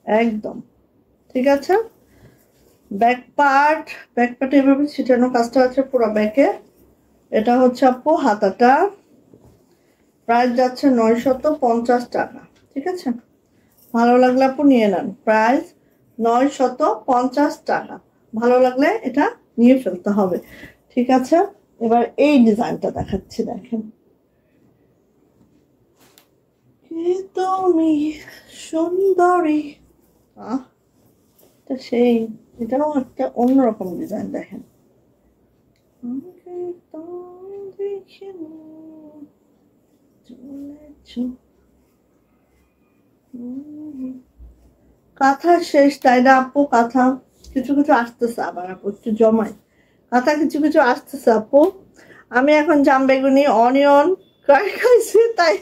একদম। ঠিক আছে, ব্যাক পার্ট, ব্যাক পার্টে এভাবে ছিটানো কাজটা আছে পুরো ব্যাকে। এটা হচ্ছে আপু হাতাটা। প্রাইস যাচ্ছে 950 টাকা। ঠিক আছে, ভালো লাগলে আপু নিয়ে নেন। প্রাইস 950 টাকা। ভালো লাগলে এটা নিয়ে ফেলতে হবে। ঠিক আছে, এবার এই ডিজাইনটা দেখাচ্ছি, দেখেন। তুমি সুন্দরী, এটা সেই, এটাও একটা অন্যরকম ডিজাইন। দেখেন, কাঁথা শেষ তাই না আপু? কাঁথা কিছু কিছু আসতেছে আবার আপু, একটু জমাই। কাঁথা কিছু কিছু আসতেছে আপু। আমি এখন জাম বেগুনি অনিয়ন খাইছি, তাই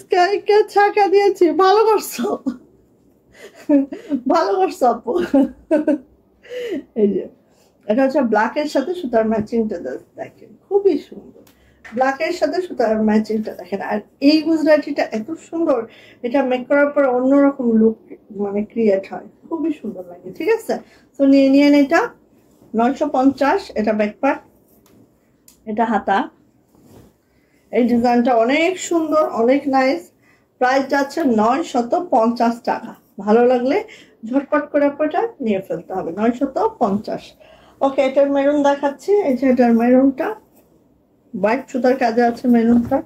স্কাইকে ছাকা দিয়েছি। ভালো করছো, ভালো করছো আপু। এই যে এটা হচ্ছে ব্ল্যাকের সাথে সুতার ম্যাচিংটা, দেখেন খুবই সুন্দর। ব্ল্যাকের সাথে সুতার ম্যাচিংটা দেখেন। আর এই গুজরাটিটা এত সুন্দর, এটা মেক করার পর অন্যরকম লুক মানে ক্রিয়েট হয়, খুবই সুন্দর লাগে। ঠিক আছে, তো নিয়ে নিয়েন এটা 950। এটা ব্যাকপার্ট, এটা হাতা। এই ডিজাইনটা অনেক সুন্দর, অনেক নাইস। প্রাইস যাচ্ছে 950 টাকা। ভালো লাগলে ঝটপট করে আপনাটা নিয়ে ফেলতে হবে, 950। ওকে, এটার মেরুন দেখাচ্ছি। এই যে এটার মেরুনটা হোয়াইট সুতার কাজে আছে, মেরুনটা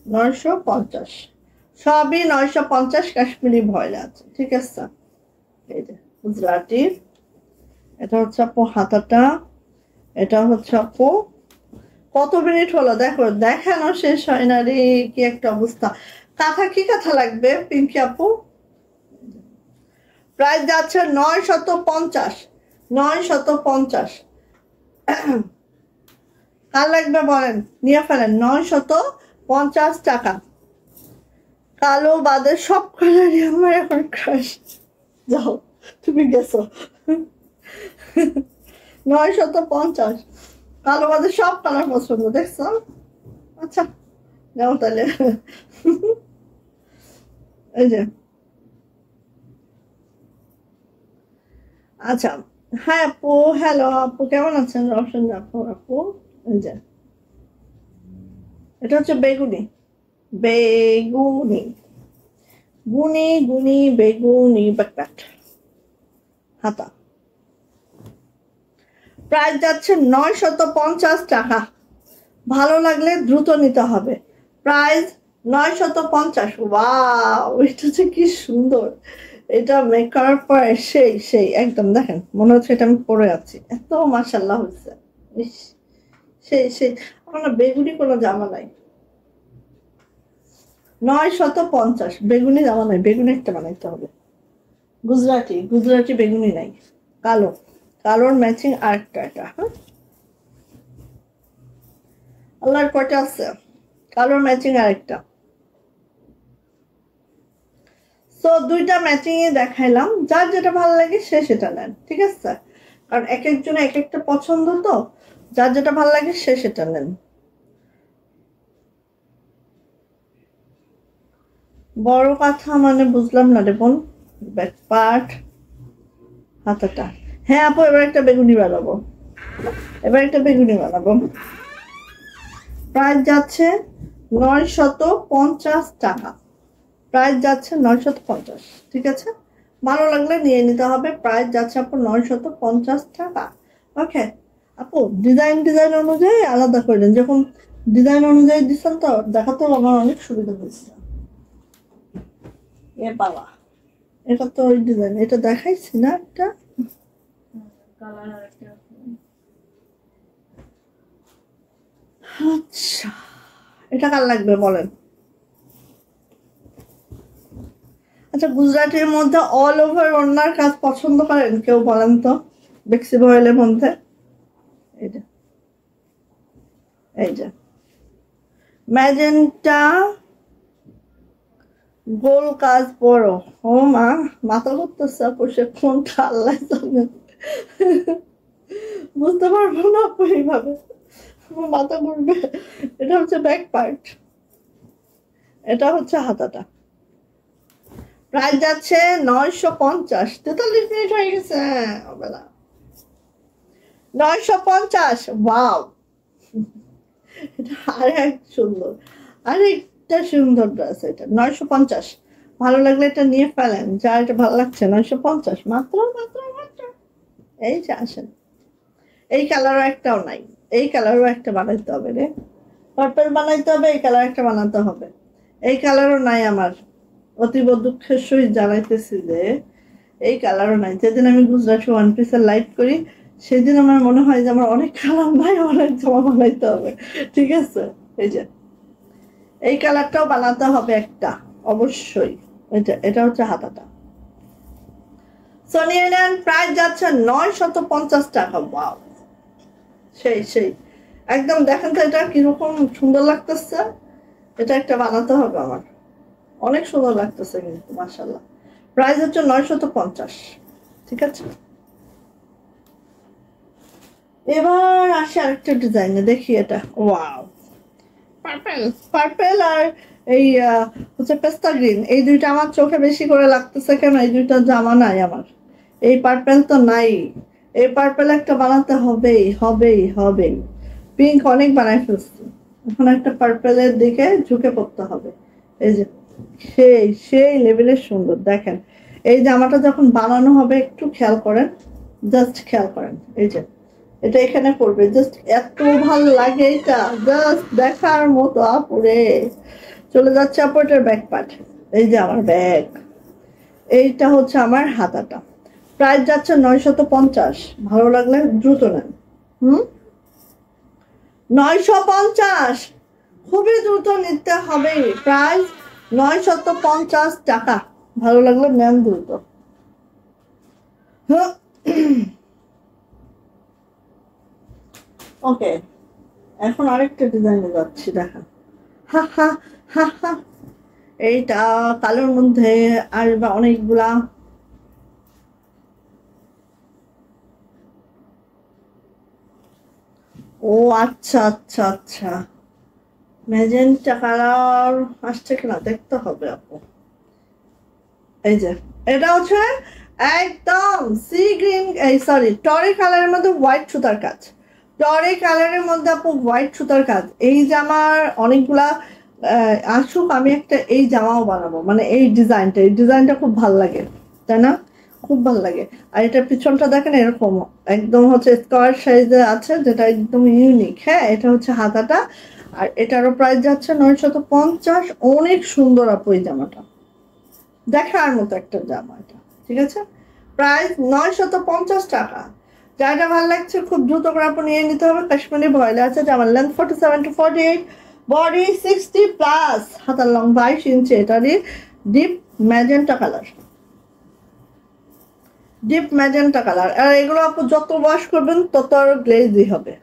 950। সবই 950 কাশ্মীরি ভয়েল আছে। ঠিক আছে, এই যে গুজরাটি। এটা হচ্ছে আপু হাতাটা, এটা হচ্ছে আপু। কত মিনিট হলো দেখো, দেখানো শেষ হয় না রে, কি একটা অবস্থা। কাঁথা কি কাঁথা লাগবে পিঙ্কি আপু? প্রাইস যাচ্ছে 950। 950 কার লাগবে বলেন, নিয়ে ফেলেন। 950 টাকা। কালো বাদে সব কালারই আমার এখন ক্রাশ। যাও, তুমি গেছো। 950। কালো বাদে সব কালার পছন্দ, দেখছো? আচ্ছা যাও তাহলে। এই যে আচ্ছা, হ্যাঁ আপু, হ্যালো আপু, কেমন আছেন? রওশন আপু। আপু এই যে এটা হচ্ছে বেগুনি, বেগুনি, গুনি গুনি বেগুনি ব্যাকপ্যাক হাতা। প্রাইস যাচ্ছে 950 টাকা। ভালো লাগলে দ্রুত নিতে হবে। প্রাইস 950। ওয়াও, এটা হচ্ছে কি সুন্দর। এটা মেক করার পর সেই সেই একদম দেখেন, মনে হচ্ছে এটা আমি পরে আছি, এত মাশাআল্লাহ হয়েছে। ইস, সেই সেই। আমার না বেগুনি কোনো জামা নাই। 950 বেগুনি জামা নাই, বেগুনি একটা বানাইতে হবে। গুজরাটি, গুজরাটি বেগুনি নাই। কালো, কালোর ম্যাচিং আরেকটা এটা। হ্যাঁ, আল্লাহর কয়টা আছে, কালোর ম্যাচিং আরেকটা। তো দুইটা ম্যাচিং এ দেখাইলাম, যার যেটা ভালো লাগে সে সেটা নেন। ঠিক আছে, কারণ এক একজনে এক একটা পছন্দ, তো যার যেটা ভালো লাগে সে সেটা নেন। বড় কথা মানে বুঝলাম না রে বোন। ব্যাক পার্ট, হাতাটা। হ্যাঁ আপু, এবার একটা বেগুনি বানাবো, এবার একটা বেগুনি বানাবো। প্রাইস যাচ্ছে 950 টাকা। প্রাইস যাচ্ছে 950। ঠিক আছে, ভালো লাগলে নিয়ে নিতে হবে। প্রাইস যাচ্ছে আপু 950 টাকা। ওকে আপু, ডিজাইন ডিজাইন অনুযায়ী আলাদা করলেন, যখন ডিজাইন অনুযায়ী দিচ্ছেন তো দেখাতেও আমার অনেক সুবিধা হয়েছে। এ বাবা, এটা তো ওই ডিজাইন, এটা দেখাইছি না একটা। আচ্ছা, এটা কার লাগবে বলেন? আচ্ছা, গুজরাটের মধ্যে অল ওভার ওড়নার কাজ পছন্দ করেন কেউ বলেন তো? বেক্সি বয়েলের মধ্যে এই যে, এই যে ম্যাজেন্টা গোল কাজ বড়। ও মা, মাথা ঘুরতেছে আপু, সে কোনটা আল্লাহ জানে। বুঝতে পারবো না আপু এইভাবে, আমার মাথা ঘুরবে। এটা হচ্ছে ব্যাক পার্ট, এটা হচ্ছে হাতাটা। প্রাইস যাচ্ছে 950। 43 মিনিট হয়ে গেছে, হ্যাঁ বেলা। 950। ওয়াও, এটা আরেক সুন্দর, আরেকটা সুন্দর ড্রেস। এটা 950। ভালো লাগলে এটা নিয়ে ফেলেন, যা এটা ভালো লাগছে। 950 মাত্র, মাত্র মাত্র। এই যে আসেন, এই কালারও একটাও নাই, এই কালারও একটা বানাইতে হবে রে, পার্পল বানাইতে হবে, এই কালার একটা বানাতে হবে। এই কালারও নাই আমার, অতীব দুঃখের সহিত জানাইতেছি যে এই কালারও নাই। যেদিন আমি গুজরাটি ওয়ান পিসের লাইভ করি সেদিন আমার মনে হয় যে আমার অনেক কালার নাই, অনেক জামা বানাইতে হবে। ঠিক আছে, এই যে এই কালারটাও বানাতে হবে একটা, অবশ্যই। এটা এটা হচ্ছে হাতাটা। সোনিয়া নেন, প্রাইস যাচ্ছে 950 টাকা। ওয়াও, সেই সেই একদম। দেখেন তো এটা কিরকম সুন্দর লাগতেছে, এটা একটা বানাতে হবে আমার, অনেক সুন্দর লাগতেছে কিন্তু মাশাআল্লাহ। প্রাইস হচ্ছে 950। ঠিক আছে, এবার আসি আরেকটা ডিজাইনে, দেখি এটা। ওয়াও, পার্পল পার্পেল আর এই হচ্ছে পেস্তা গ্রিন, এই দুইটা আমার চোখে বেশি করে লাগতেছে কেন, এই দুইটা জামা নাই আমার, এই পার্পেল তো নাই, এই পার্পেল একটা বানাতে হবেই হবেই হবেই। পিঙ্ক অনেক বানাই ফেলছি, এখন একটা পার্পেলের দিকে ঝুঁকে পড়তে হবে। এই যে সেই সেই লেভেলের সুন্দর দেখেন, এই জামাটা যখন বানানো হবে একটু খেয়াল করেন, জাস্ট খেয়াল করেন, এই যে এটা এখানে পড়বে, জাস্ট এত ভালো লাগে এটা, জাস্ট দেখার মতো আপুরে। চলে যাচ্ছে আপু এটার ব্যাক পার্ট, এই যে আমার ব্যাগ, এইটা হচ্ছে আমার হাতাটা, প্রাইস যাচ্ছে 950, ভালো লাগলে দ্রুত নেন। 950, খুবই দ্রুত নিতে হবে, প্রাইস 950 টাকা, ভালো লাগলে নেন দ্রুত। ওকে, এখন আরেকটা ডিজাইনে যাচ্ছি, দেখা হা হা হা হা, এইটা কালোর মধ্যে আসবে অনেকগুলা, ও আচ্ছা আচ্ছা আচ্ছা, ম্যাজেন্টা কালার আসছে কিনা দেখতে হবে আপু। এই যে এটা হচ্ছে একদম সি গ্রিন, এই সরি টরি কালারের মধ্যে হোয়াইট সুতার কাজ, টরি কালারের মধ্যে আপু হোয়াইট সুতার কাজ। এই জামার অনেকগুলা আসুক, আমি একটা এই জামাও বানাবো, মানে এই ডিজাইনটা খুব ভালো লাগে, তাই না, খুব ভালো লাগে। আর এটা পিছনটা দেখেন এরকম একদম হচ্ছে স্কোয়ার সাইজে আছে, যেটা একদম ইউনিক। হ্যাঁ, এটা হচ্ছে হাতাটা, আর এটারও প্রাইস যাচ্ছে 950, অনেক সুন্দর আপু এই জামাটা, দেখার মতো একটা জামা এটা, ঠিক আছে, প্রাইস 950 টাকা। যাটা ভালো লাগছে খুব দ্রুত করে আপনি নিয়ে নিতে হবে, কাশ্মীরি ভয়েলে আছে, জামার লেন্থ 47 to 48, বডি 60 প্লাস, হাতার লং 22 ইঞ্চি, এটারই deep magenta colour, deep magenta colour. আর এগুলো আপু যত ওয়াশ করবেন তত আরো গ্লেজি হবে,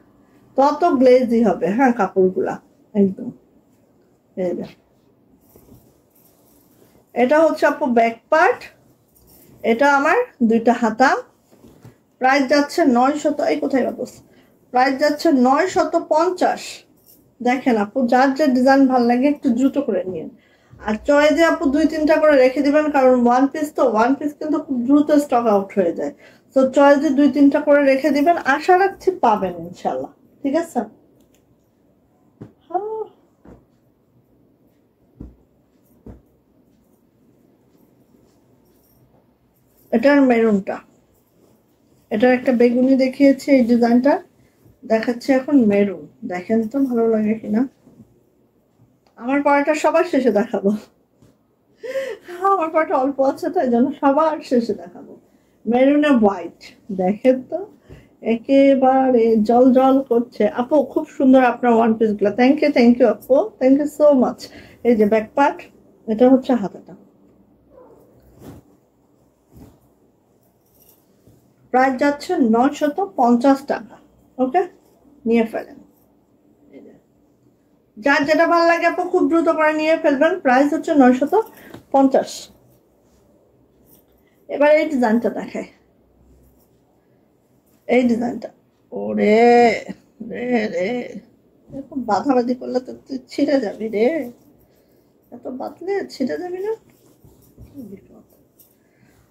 তত গ্লেজি হবে। হ্যাঁ, কাপড়গুলা একদম, এই যে এটা হচ্ছে আপু ব্যাক পার্ট, এটা আমার দুইটা হাতা, প্রাইস যাচ্ছে 900, এই কোথায় বাবুস, প্রাইস যাচ্ছে 950। দেখেন আপু, যার যে ডিজাইন ভালো লাগে একটু দ্রুত করে নিন, আর চয়েসে আপু 2-3টা করে রেখে দিবেন, কারণ ওয়ান পিস কিন্তু খুব দ্রুত স্টক আউট হয়ে যায়, তো চয়েসে 2-3টা করে রেখে দিবেন, আশা রাখছি পাবেন ইনশাল্লাহ, ঠিক আছে। এটার মেরুনটা, এটার একটা বেগুনি দেখিয়েছি, এই ডিজাইনটা দেখাচ্ছে এখন মেরুন, দেখেন তো ভালো লাগে কিনা। আমার পড়াটা সবার শেষে দেখাবো, আমার পড়াটা অল্প আছে তাই জন্য সবার শেষে দেখাবো। মেরুনে হোয়াইট, দেখেন তো একেবারে জল জল করছে আপু, খুব সুন্দর আপনার ওয়ান পিস গুলো, থ্যাংক ইউ আপু, থ্যাংক ইউ সো মাচ। এই যে ব্যাক পার্ট, এটা হচ্ছে হাতাটা, প্রাইস যাচ্ছে 950 টাকা। ওকে, নিয়ে ফেলেন, যার যেটা ভালো লাগে আপু খুব দ্রুত করে নিয়ে ফেলবেন, প্রাইস হচ্ছে 950। এবার এই ডিজাইনটা দেখায়, এই ডিজাইনটা, ওরে রে রে, এরকম বাঁধাবাঁধি করলে তো তুই ছিঁড়ে যাবি রে, এত বাঁধলে ছিঁড়ে যাবি না,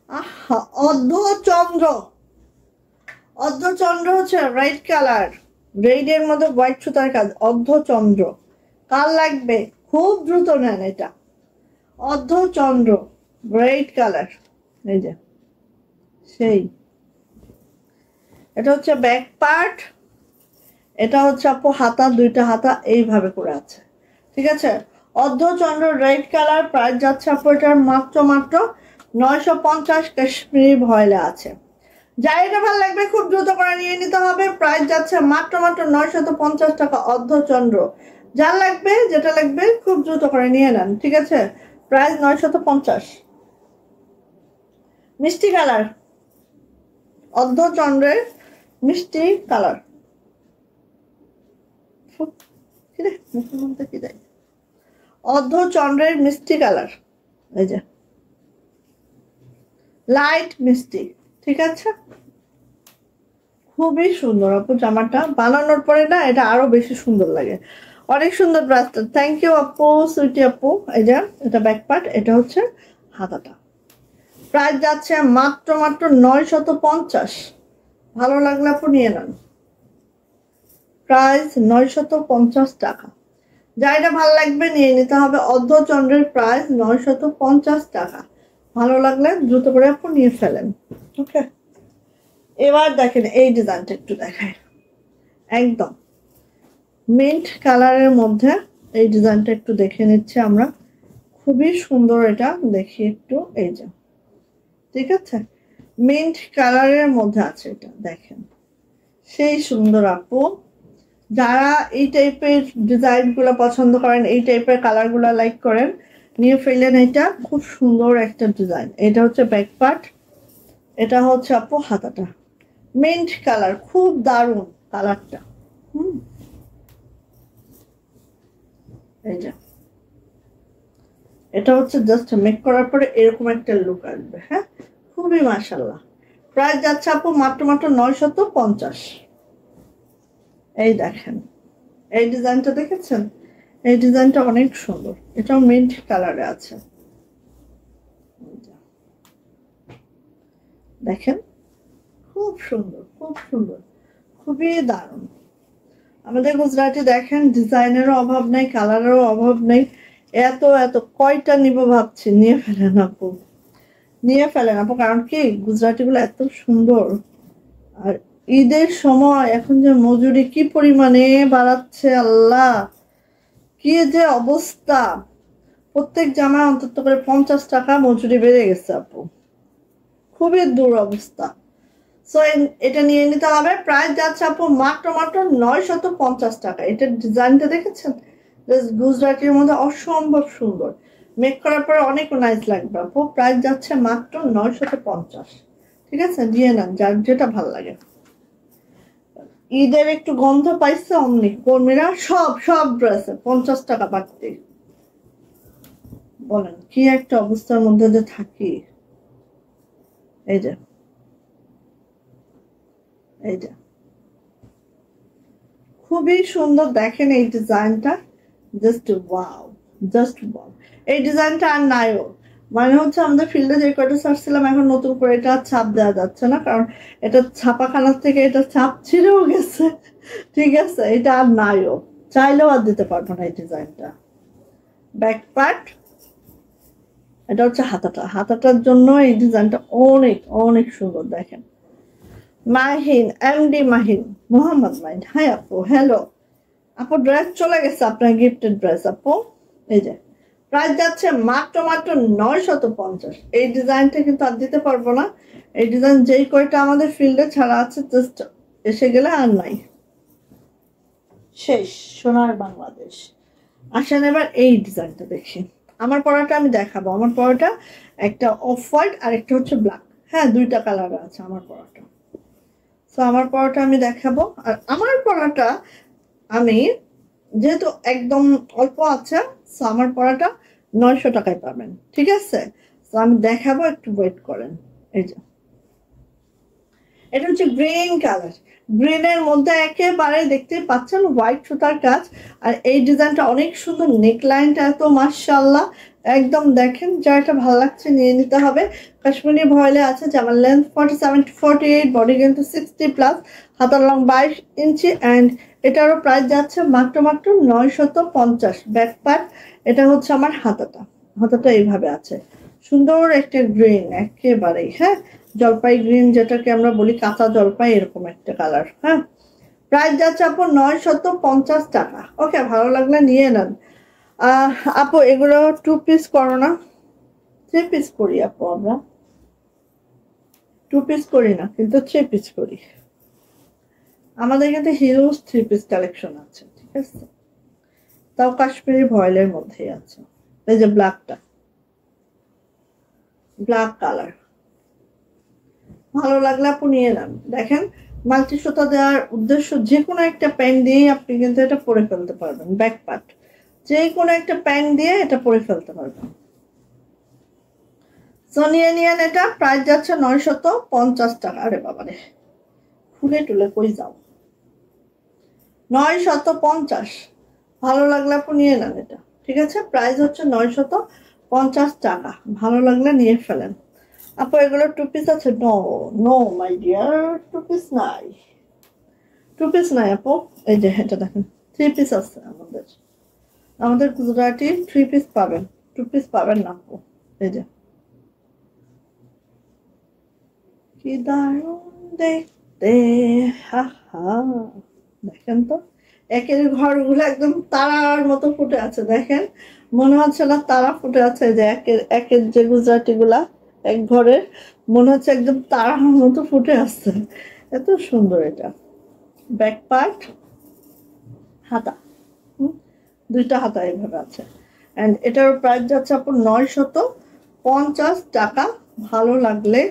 আহা, অর্ধচন্দ্র, অর্ধচন্দ্র হচ্ছে রেড কালার, রেডের মধ্যে হোয়াইট সুতার কাজ, অর্ধচন্দ্র, কার লাগবে খুব দ্রুত নেন, এটা অর্ধচন্দ্র রেড কালার, এই যে সেই, এটা হচ্ছে ব্যাক পার্ট, এটা হচ্ছে আপু হাতা, দুইটা হাতা এইভাবে করে আছে, ঠিক আছে, অর্ধচন্দ্র রেড কালার, প্রাইস যাচ্ছে আপু এটার মাত্র 950, কাশ্মীরি ভয়েলে আছে। যার এটা ভালো লাগবে খুব দ্রুত করে নিয়ে নিতে হবে, প্রাইস যাচ্ছে মাত্র 950 টাকা, অর্ধচন্দ্র, যার লাগবে যেটা লাগবে খুব দ্রুত করে নিয়ে নেন, ঠিক আছে, প্রাইস 950। মিষ্টি কালার, অর্ধচন্দ্রের মিষ্টি কালার, অর্ধচন্দ্রের মিষ্টি কালার, এই যে লাইট মিষ্টি, ঠিক আছে, খুবই সুন্দর আপু জামাটা, বানানোর পরে না এটা আরো বেশি সুন্দর লাগে, অনেক সুন্দর ড্রেসটা, থ্যাংক ইউ আপু, সুইটি আপু। এই যে এটা ব্যাক পার্ট, এটা হচ্ছে হাতাটা। প্রাইস যাচ্ছে মাত্র মাত্র 950। ভালো লাগলে আপু নিয়ে নেন। প্রাইস 950 টাকা। যা এটা ভালো লাগবে নিয়ে নিতে হবে। অর্ধচন্দ্রের প্রাইস 950 টাকা। ভালো লাগলে দ্রুত করে আপু নিয়ে ফেলেন। ওকে, এবার দেখেন এই ডিজাইনটা একটু দেখায়, একদম মিন্ট কালারের মধ্যে এই ডিজাইনটা একটু দেখে নিচ্ছি আমরা। খুবই সুন্দর, এটা দেখি একটু। এই যে, ঠিক আছে, মিন্ট কালারের মধ্যে আছে এটা, দেখেন সেই সুন্দর আপু। যারা এই টাইপের ডিজাইন গুলো পছন্দ করেন, এই টাইপের কালার গুলো লাইক করেন, নিয়ে ফেলেন। এটা খুব সুন্দর একটা ডিজাইন। এটা হচ্ছে ব্যাক পার্ট, এটা হচ্ছে আপু হাতাটা। মিন্ট কালার, খুব দারুণ কালারটা। এই যে এটা হচ্ছে জাস্ট মেক করার পরে এরকম একটা লুক আসবে। হ্যাঁ, খুবই মাশাআল্লাহ। প্রাইস যাচ্ছে আপু মাত্র মাত্র 950। এই দেখেন এই ডিজাইনটা দেখেছেন, এই ডিজাইনটা অনেক সুন্দর। এটাও মিন্ট কালারে আছে, দেখেন খুব সুন্দর, খুব সুন্দর, খুবই দারুণ। আমাদের গুজরাটি দেখেন ডিজাইনেরও অভাব নেই, কালারেরও অভাব নেই। এত এত কয়টা নিব ভাবছি, নিয়ে ফেলেন আপু, নিয়ে ফেলেন আপু। কারণ কি গুজরাটি গুলো এত সুন্দর। আর ঈদের সময় এখন যে মজুরি কি পরিমাণে বাড়াচ্ছে, আল্লাহ কি যে অবস্থা। প্রত্যেক জামায় অন্তত করে 50 টাকা মজুরি বেড়ে গেছে আপু, খুবই দুরবস্থা। সো এটা নিয়ে নিতে হবে। প্রাইস যাচ্ছে আপু মাত্র মাত্র 950 টাকা। এটার ডিজাইনটা দেখেছেন, গুজরাটির মধ্যে অসম্ভব সুন্দর। মেক করার পরে অনেক নাইস লাগবে আপু। প্রাইস যাচ্ছে মাত্র 950। ঠিক আছে, দিয়ে নেন যার যেটা ভালো লাগে। ঈদের একটু গন্ধ পাইছে অমনি কর্মীরা, সব সব ড্রেসে 50 টাকা বাড়তি। বলেন কি একটা অবস্থার মধ্যে যে থাকি। এই যে, এই যে খুবই সুন্দর, দেখেন এই ডিজাইনটা, জাস্ট ওয়াও, জাস্ট ওয়াও। এই ডিজাইনটা আর নাইও, মানে হচ্ছে আমাদের ফিল্ডে যে কয়টা ছাড়ছিলাম এখন নতুন করে এটা ছাপ দেওয়া যাচ্ছে না, কারণ এটা ছাপাখানার থেকে এটা ছাপ ছিঁড়েও গেছে। ঠিক আছে, এটা আর নাইও, চাইলেও আর দিতে পারবো না এই ডিজাইনটা। ব্যাক পার্ট, এটা হচ্ছে হাতাটা। হাতাটার জন্য এই ডিজাইনটা অনেক অনেক সুন্দর। দেখেন মাহিন, এমডি মাহিন, মোহাম্মদ মাহিন, হাই আপু, হ্যালো আপু। ড্রেস চলে গেছে আপনার গিফটেড ড্রেস আপু। এই যে প্রাইস যাচ্ছে মাত্র মাত্র 950। এই ডিজাইনটা কিন্তু আর দিতে পারবো না। এই ডিজাইন যেই কয়টা আমাদের ফিল্ডে ছাড়া আছে জাস্ট এসে গেলে আর নাই, শেষ। সোনার বাংলাদেশ। আসেন এবার এই ডিজাইনটা দেখি। আমার পরাটা আমি দেখাবো। আমার পরাটা একটা অফ হোয়াইট আর একটা হচ্ছে ব্ল্যাক। হ্যাঁ, দুইটা কালার আছে আমার পরাটা। তো আমার পরাটা আমি দেখাবো। আর আমার পরাটা আমি যেহেতু একদম অল্প আছে, তো আমার পরাটা 900 টাকায় পাবেন। ঠিক আছে, তো আমি দেখাবো, একটু ওয়েট করেন। এই যে এটা হচ্ছে গ্রিন কালার। গ্রিনের মধ্যে একেবারে দেখতে পাচ্ছেন হোয়াইট সুতার কাজ। আর এই ডিজাইনটা অনেক সুন্দর, নেকলাইনটা এত মাশাআল্লাহ, একদম দেখেন যারটা ভালো লাগছে নিয়ে নিতে হবে। কাশ্মীরি ভয়েলে আছে, জামার লেন্থ 47 to 48, বডি কিন্তু 60+, হাতার লং 22 ইঞ্চি। অ্যান্ড এটারও প্রাইস যাচ্ছে মাত্র মাত্র 950। ব্যাক পার্ট, এটা হচ্ছে আমার হাতাটা। হাতাটা এইভাবে আছে, সুন্দর একটা গ্রিন একেবারেই। হ্যাঁ, জলপাই গ্রিন যেটাকে আমরা বলি, কাঁচা জলপাই, এরকম একটা কালার। হ্যাঁ, প্রাইস যাচ্ছে আপু 950 টাকা। ওকে, ভালো লাগলে নিয়ে নেন। আপু এগুলো 2 পিস করো না, 3 পিস করি আপু। আমরা 2 পিস করি না, কিন্তু 3 পিস করি। আমাদের কিন্তু হিউজ 3 পিস কালেকশন আছে। ঠিক আছে, তাও কাশ্মীরি ভয়েলের মধ্যেই আছে। এই যে ব্ল্যাকটা, ব্ল্যাক কালার, ভালো লাগলে আপু নিয়ে নেন। দেখেন মাল্টি সুতা দেওয়ার উদ্দেশ্য, যে কোনো একটা প্যান্ট দিয়ে আপনি কিন্তু এটা পরে ফেলতে পারবেন। ব্যাক পার্ট, যে কোনো একটা প্যান্ট দিয়ে এটা পরে ফেলতে পারবেন। সো নিয়ে নিয়েন। এটা প্রাইস যাচ্ছে 950 টাকা। আরে বাবারে, খুলে টুলে কই যাও, 950। ভালো লাগলে আপু নিয়ে নেন এটা, ঠিক আছে? প্রাইস হচ্ছে 950 টাকা। ভালো লাগলে নিয়ে ফেলেন আপু। এগুলো টু পিস আছে? No no my dear, two piece নাই, টু পিস নাই আপু। এই যে এটা দেখেন, থ্রি পিস আছে আমাদের। আমাদের গুজরাটি থ্রি পিস পাবেন, টু পিস পাবেন না আপু। এই যে কি দারুণ দেখতে, হা হা। দেখেন তো, একের ঘরগুলো একদম তারার মতো ফুটে আছে। দেখেন, মনে হচ্ছে না তারা ফুটে আছে? যে একের একের যে গুজরাটি গুলা এক ঘরের, মনে হচ্ছে একদম তারার মতো ফুটে আছে। এত সুন্দর এটা। ব্যাক পার্ট, হাতা, দুইটা হাতা এইভাবে আছে। অ্যান্ড এটার প্রাইস যাচ্ছে আপনার 950 টাকা। ভালো লাগলে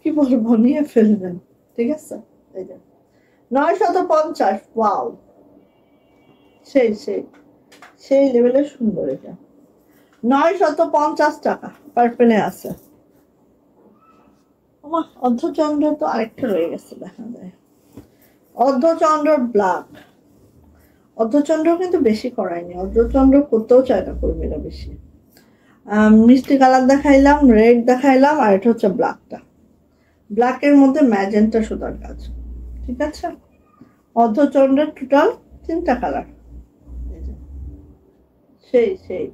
কি বলবো, নিয়ে ফেলবেন, ঠিক আছে? এই যে 950, ওয়াও, সেই সেই সেই লেভেলের সুন্দর এটা। 950 টাকা পার্পেলে আছে। আমার অর্ধচন্দ্র তো আরেকটা রয়ে গেছে, দেখা যায় অর্ধচন্দ্র ব্ল্যাক। অর্ধচন্দ্র কিন্তু বেশি করায়নি, অর্ধচন্দ্র করতেও চায় না কর্মীরা বেশি। মিষ্টি কালার দেখাইলাম, রেড দেখাইলাম, আর এটা হচ্ছে ব্ল্যাকটা। ব্ল্যাকের মধ্যে ম্যাজেন্টা সুতার কাজ, ঠিক আছে? অর্ধচন্দ্রের টোটাল 3টা কালার। সেই সেই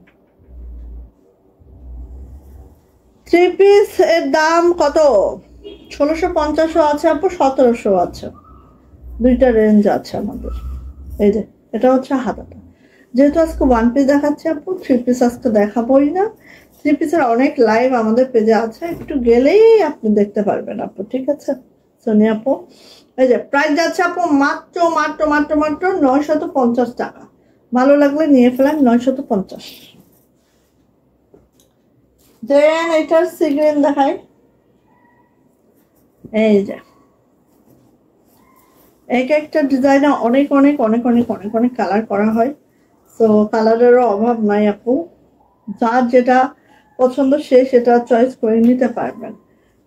থ্রি পিস এর দাম কত? 1650 আছে আপু, 1700 আছে, দুইটা রেঞ্জ আছে আমাদের। এই যে এটা হচ্ছে হাতাটা। যেহেতু আজকে ওয়ান পিস দেখাচ্ছে আপু, থ্রি পিস আজকে দেখাবোই না। থ্রি পিসের অনেক লাইভ আমাদের পেজে আছে, একটু গেলেই আপনি দেখতে পারবেন আপু, ঠিক আছে সোনিয়া আপু? এই যে প্রাইস যাচ্ছে আপু মাত্র মাত্র মাত্র মাত্র 950 টাকা। ভালো লাগলে নিয়ে ফেলেন, 950। দেন এটার সিগ্রেন দেখাই। এই যে এক একটা ডিজাইনে অনেক অনেক অনেক অনেক অনেক অনেক কালার করা হয়। তো কালারেরও অভাব নাই আপু, যার যেটা পছন্দ সে সেটা চয়েস করে নিতে পারবেন।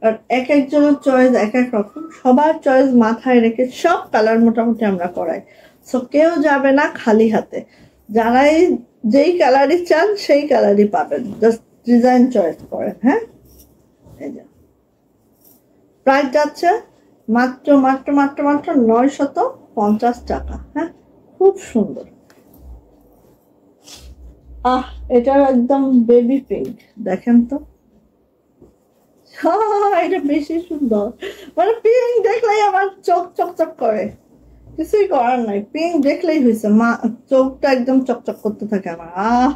আর এক একজনের চয়েস এক এক রকম, সবার চয়েস মাথায় রেখে সব কালার মোটামুটি আমরা করাই। সো কেউ যাবে না খালি হাতে। যারাই যেই কালারই চান সেই কালারই পাবেন, জাস্ট ডিজাইন চয়েস করেন। হ্যাঁ, এই যে প্রাইস যাচ্ছে মাত্র মাত্র মাত্র মাত্র 950 টাকা। হ্যাঁ, খুব সুন্দর। এটা একদম বেবি পিঙ্ক, দেখেন তো। এটা বেশি সুন্দর, মানে পিঙ্ক দেখলেই আমার চোখ চকচক করে। কিছুই করার নাই, পিঙ্ক দেখলেই হয়েছে, মা চোখটা একদম চকচক করতে থাকে আমার।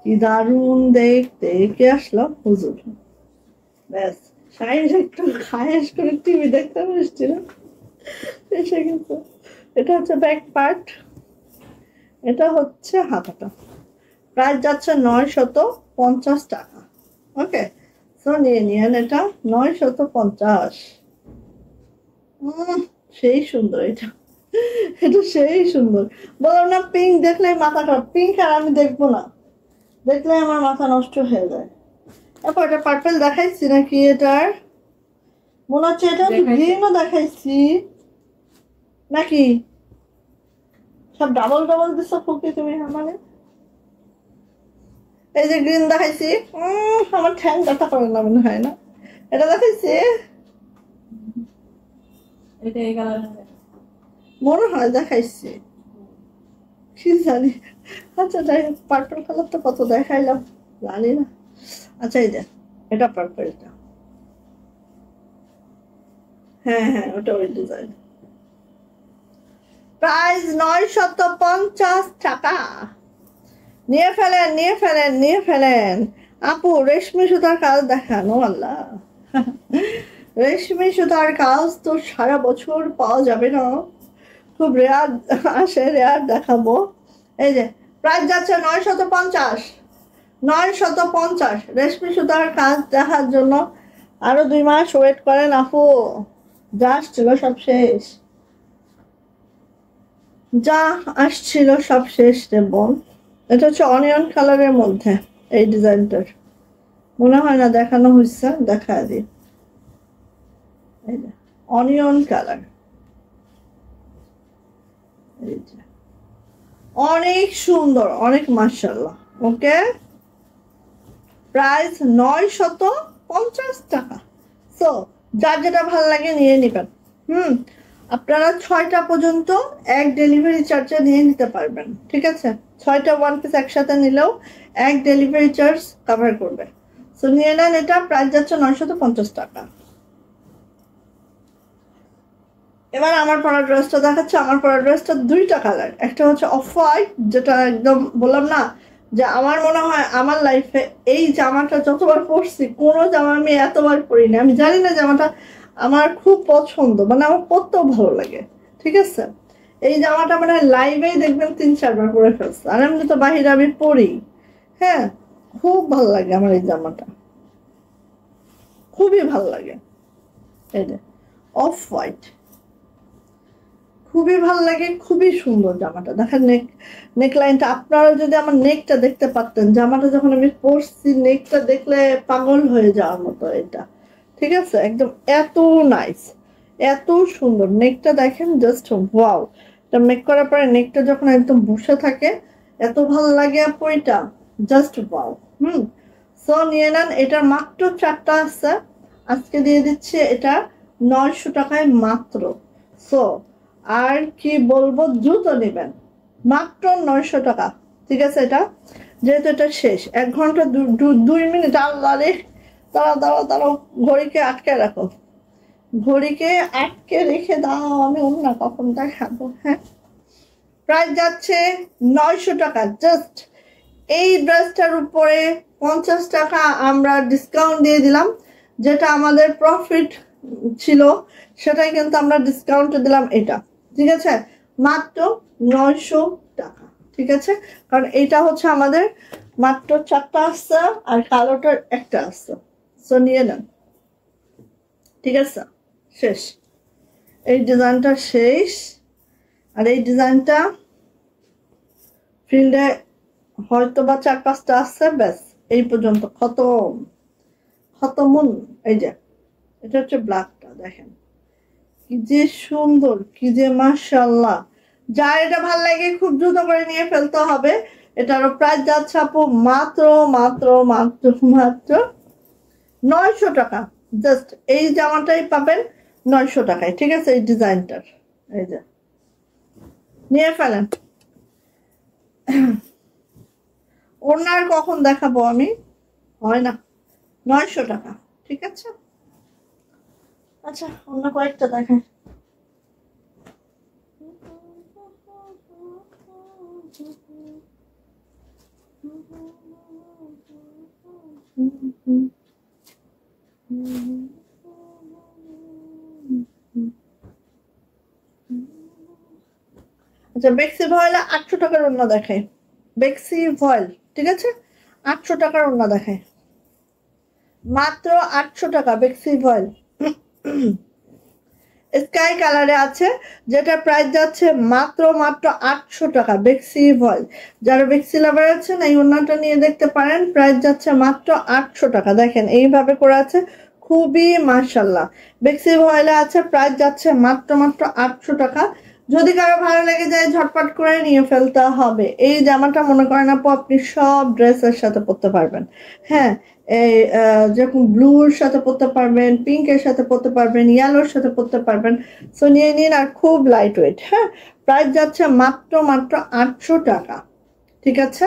কি দারুণ দেখতে। কে আসলো? হুজুর। ব্যাস, শাড়ির একটু খায়েস করে টিভি দেখতে বসছিল, এসে গেছে। এটা হচ্ছে ব্যাক পার্ট, এটা হচ্ছে হাতাটা। প্রাইস যাচ্ছে 950 টাকা। ওকে, তো নিয়ে নিয়েন এটা 950। সেই সুন্দর এটা, এটা সেই সুন্দর। বললাম না, পিঙ্ক দেখলে মাথা খারাপ। পিঙ্ক আর আমি দেখবো না, দেখলে আমার মাথা নষ্ট হয়ে যায়। তারপর এটা পার্পেল দেখাইছি নাকি? এটার মনে হচ্ছে এটা গ্রিনও দেখাইছি নাকি? সব ডাবল ডাবল দিছো ফুকি তুমি আমারে। এই যে গ্রিন দেখাইছি, আমার ঠ্যাং ব্যথা করে না মনে হয় না? এটা দেখাইছি, মনে হয় দেখাইছি, কি জানি। আচ্ছা যাই হোক, পার্পল কালার তো কত দেখাইলাম জানি না। আচ্ছা এই যে এটা পার্পলটা, হ্যাঁ হ্যাঁ ওটা ওই ডিজাইন। প্রাইস 950 টাকা। নিয়ে ফেলেন নিয়ে ফেলেন নিয়ে ফেলেন আপু। রেশমি সুতার কাজ দেখানো, আল্লাহ। রেশমি সুতার কাজ তো সারা বছর পাওয়া যাবে না, খুব রেয়ার আসে, রেয়ার দেখাবো। এই যে প্রাইস যাচ্ছে 950, 950। রেশমি সুতার কাজ দেখার জন্য আরো 2 মাস ওয়েট করেন আপু, যা আসছিল সব শেষ, যা আসছিল সব শেষ রে বোন। এটা হচ্ছে অনিয়ন কালারের মধ্যে, এই ডিজাইনটার মনে হয় না দেখানো হয়েছে, দেখা দিই। এই যে অনিয়ন কালার, এই যে অনেক সুন্দর, অনেক মাশাআল্লাহ। ওকে, প্রাইস 950 টাকা। সো যার যেটা ভালো লাগে নিয়ে নেবেন। আপনারা 6টা পর্যন্ত এক ডেলিভারি চার্জে নিয়ে নিতে পারবেন, ঠিক আছে? 6টা ওয়ান পিস একসাথে নিলেও এক ডেলিভারি চার্জ কভার করবে। সো নিয়ে নেন, এটা প্রাইস যাচ্ছে 950 টাকা। এবার আমার পরা ড্রেসটা দেখাচ্ছে। আমার পরা ড্রেসটা দুইটা কালার, একটা হচ্ছে অফ হোয়াইট, যেটা একদম বললাম না যে আমার মনে হয় আমার লাইফে এই জামাটা যতবার পরছি কোনো জামা আমি এতবার পরিনি। আমি জানি না জামাটা আমার খুব পছন্দ, মানে আমার পরতেও ভালো লাগে, ঠিক আছে? এই জামাটা মানে লাইভেই দেখবেন 3-4 বার পরে ফেলছে, আর এমনি তো বাহিরে আমি পরি। হ্যাঁ, খুব ভালো লাগে আমার এই জামাটা, খুবই ভালো লাগে। এই যে অফ হোয়াইট, খুবই ভালো লাগে, খুবই সুন্দর জামাটা। দেখেন নেকলাইনটা, আপনারা যদি আমার নেকটা দেখতে পারতেন, জামাটা যখন আমি পরছি নেকটা দেখলে পাগল হয়ে যাওয়ার মতো এটা, ঠিক আছে? একদম এত নাইস, এত সুন্দর নেকটা দেখেন, জাস্ট ওয়াও। এটা মেক করার পরে নেকটা যখন একদম বসে থাকে এত ভালো লাগে আপু, এটা জাস্ট ওয়াও। সো নিয়ে নেন, এটার মাত্র 4টা আছে, আজকে দিয়ে দিচ্ছে এটা 900 টাকায় মাত্র। সো আর কি বলবো, দ্রুত নেবেন, মাত্র 900 টাকা, ঠিক আছে? এটা যেহেতু এটা শেষ, 1 ঘন্টা 2 মিনিট, আল্লাহ রে, দাঁড়াও দাঁড়াও দাঁড়াও, ঘড়িকে আটকে রাখো, ঘড়িকে আটকে রেখে দাও, আমি অন্য কখন দেখাবো। হ্যাঁ, প্রাইস যাচ্ছে 900 টাকা জাস্ট। এই ড্রেসটার উপরে 50 টাকা আমরা ডিসকাউন্ট দিয়ে দিলাম, যেটা আমাদের প্রফিট ছিল সেটাই কিন্তু আমরা ডিসকাউন্টে দিলাম এটা, ঠিক আছে? মাত্র 900 টাকা, ঠিক আছে? কারণ এটা হচ্ছে আমাদের মাত্র 4টা আসছে আর কালোটার একটা আসছে। সো নিয়ে নেন, ঠিক আছে? শেষ, এই ডিজাইনটা শেষ। আর এই ডিজাইনটা ফিল্ডে হয়তো বা 4-5টা আসছে, ব্যাস এই পর্যন্ত, খতম খতমুন। এই যে এটা হচ্ছে ব্ল্যাকটা, দেখেন কি যে সুন্দর, কি যে মাশাআল্লাহ। যার এটা ভাল লাগে খুব দ্রুত করে নিয়ে ফেলতে হবে। এটারও প্রাইস যাচ্ছে আপু মাত্র মাত্র মাত্র মাত্র 900 টাকা। জাস্ট এই জামাটাই পাবেন 900 টাকায়, ঠিক আছে? এই ডিজাইনটার, এই যে নিয়ে ফেলেন। ওনার কখন দেখাবো আমি, হয় না, 900 টাকা, ঠিক আছে? আচ্ছা, অন্য কয়েকটা দেখায়। আচ্ছা, বেক্সি ভয়েল 800 টাকার ওড়না দেখায়, বেক্সি ভয়েল, ঠিক আছে? 800 টাকার ওড়না দেখায়, মাত্র 800 টাকা বেক্সি ভয়েল। স্কাই কালারে আছে, যেটা প্রাইস যাচ্ছে মাত্র মাত্র 800 টাকা বেক্সি ভয়েল। যারা বেক্সি লাভার আছেন এই ওড়নাটা নিয়ে দেখতে পারেন, প্রাইস যাচ্ছে মাত্র 800 টাকা। দেখেন এইভাবে করে আছে, খুবই মাশাআল্লাহ। বেক্সি ভয়েলে আছে, প্রাইস যাচ্ছে মাত্র মাত্র 800 টাকা। যদি কারো ভালো লেগে যায় ঝটপট করে নিয়ে ফেলতে হবে। এই জামাটা মনে করেন আপু আপনি সব ড্রেসের সাথে পরতে পারবেন। হ্যাঁ, এই যেরকম ব্লুর সাথে পরতে পারবেন, পিঙ্কের সাথে পরতে পারবেন, ইয়েলোর সাথে পরতে পারবেন। সো নিয়ে নিন, আর খুব লাইট ওয়েট। হ্যাঁ, প্রাইস যাচ্ছে মাত্র মাত্র 800 টাকা, ঠিক আছে?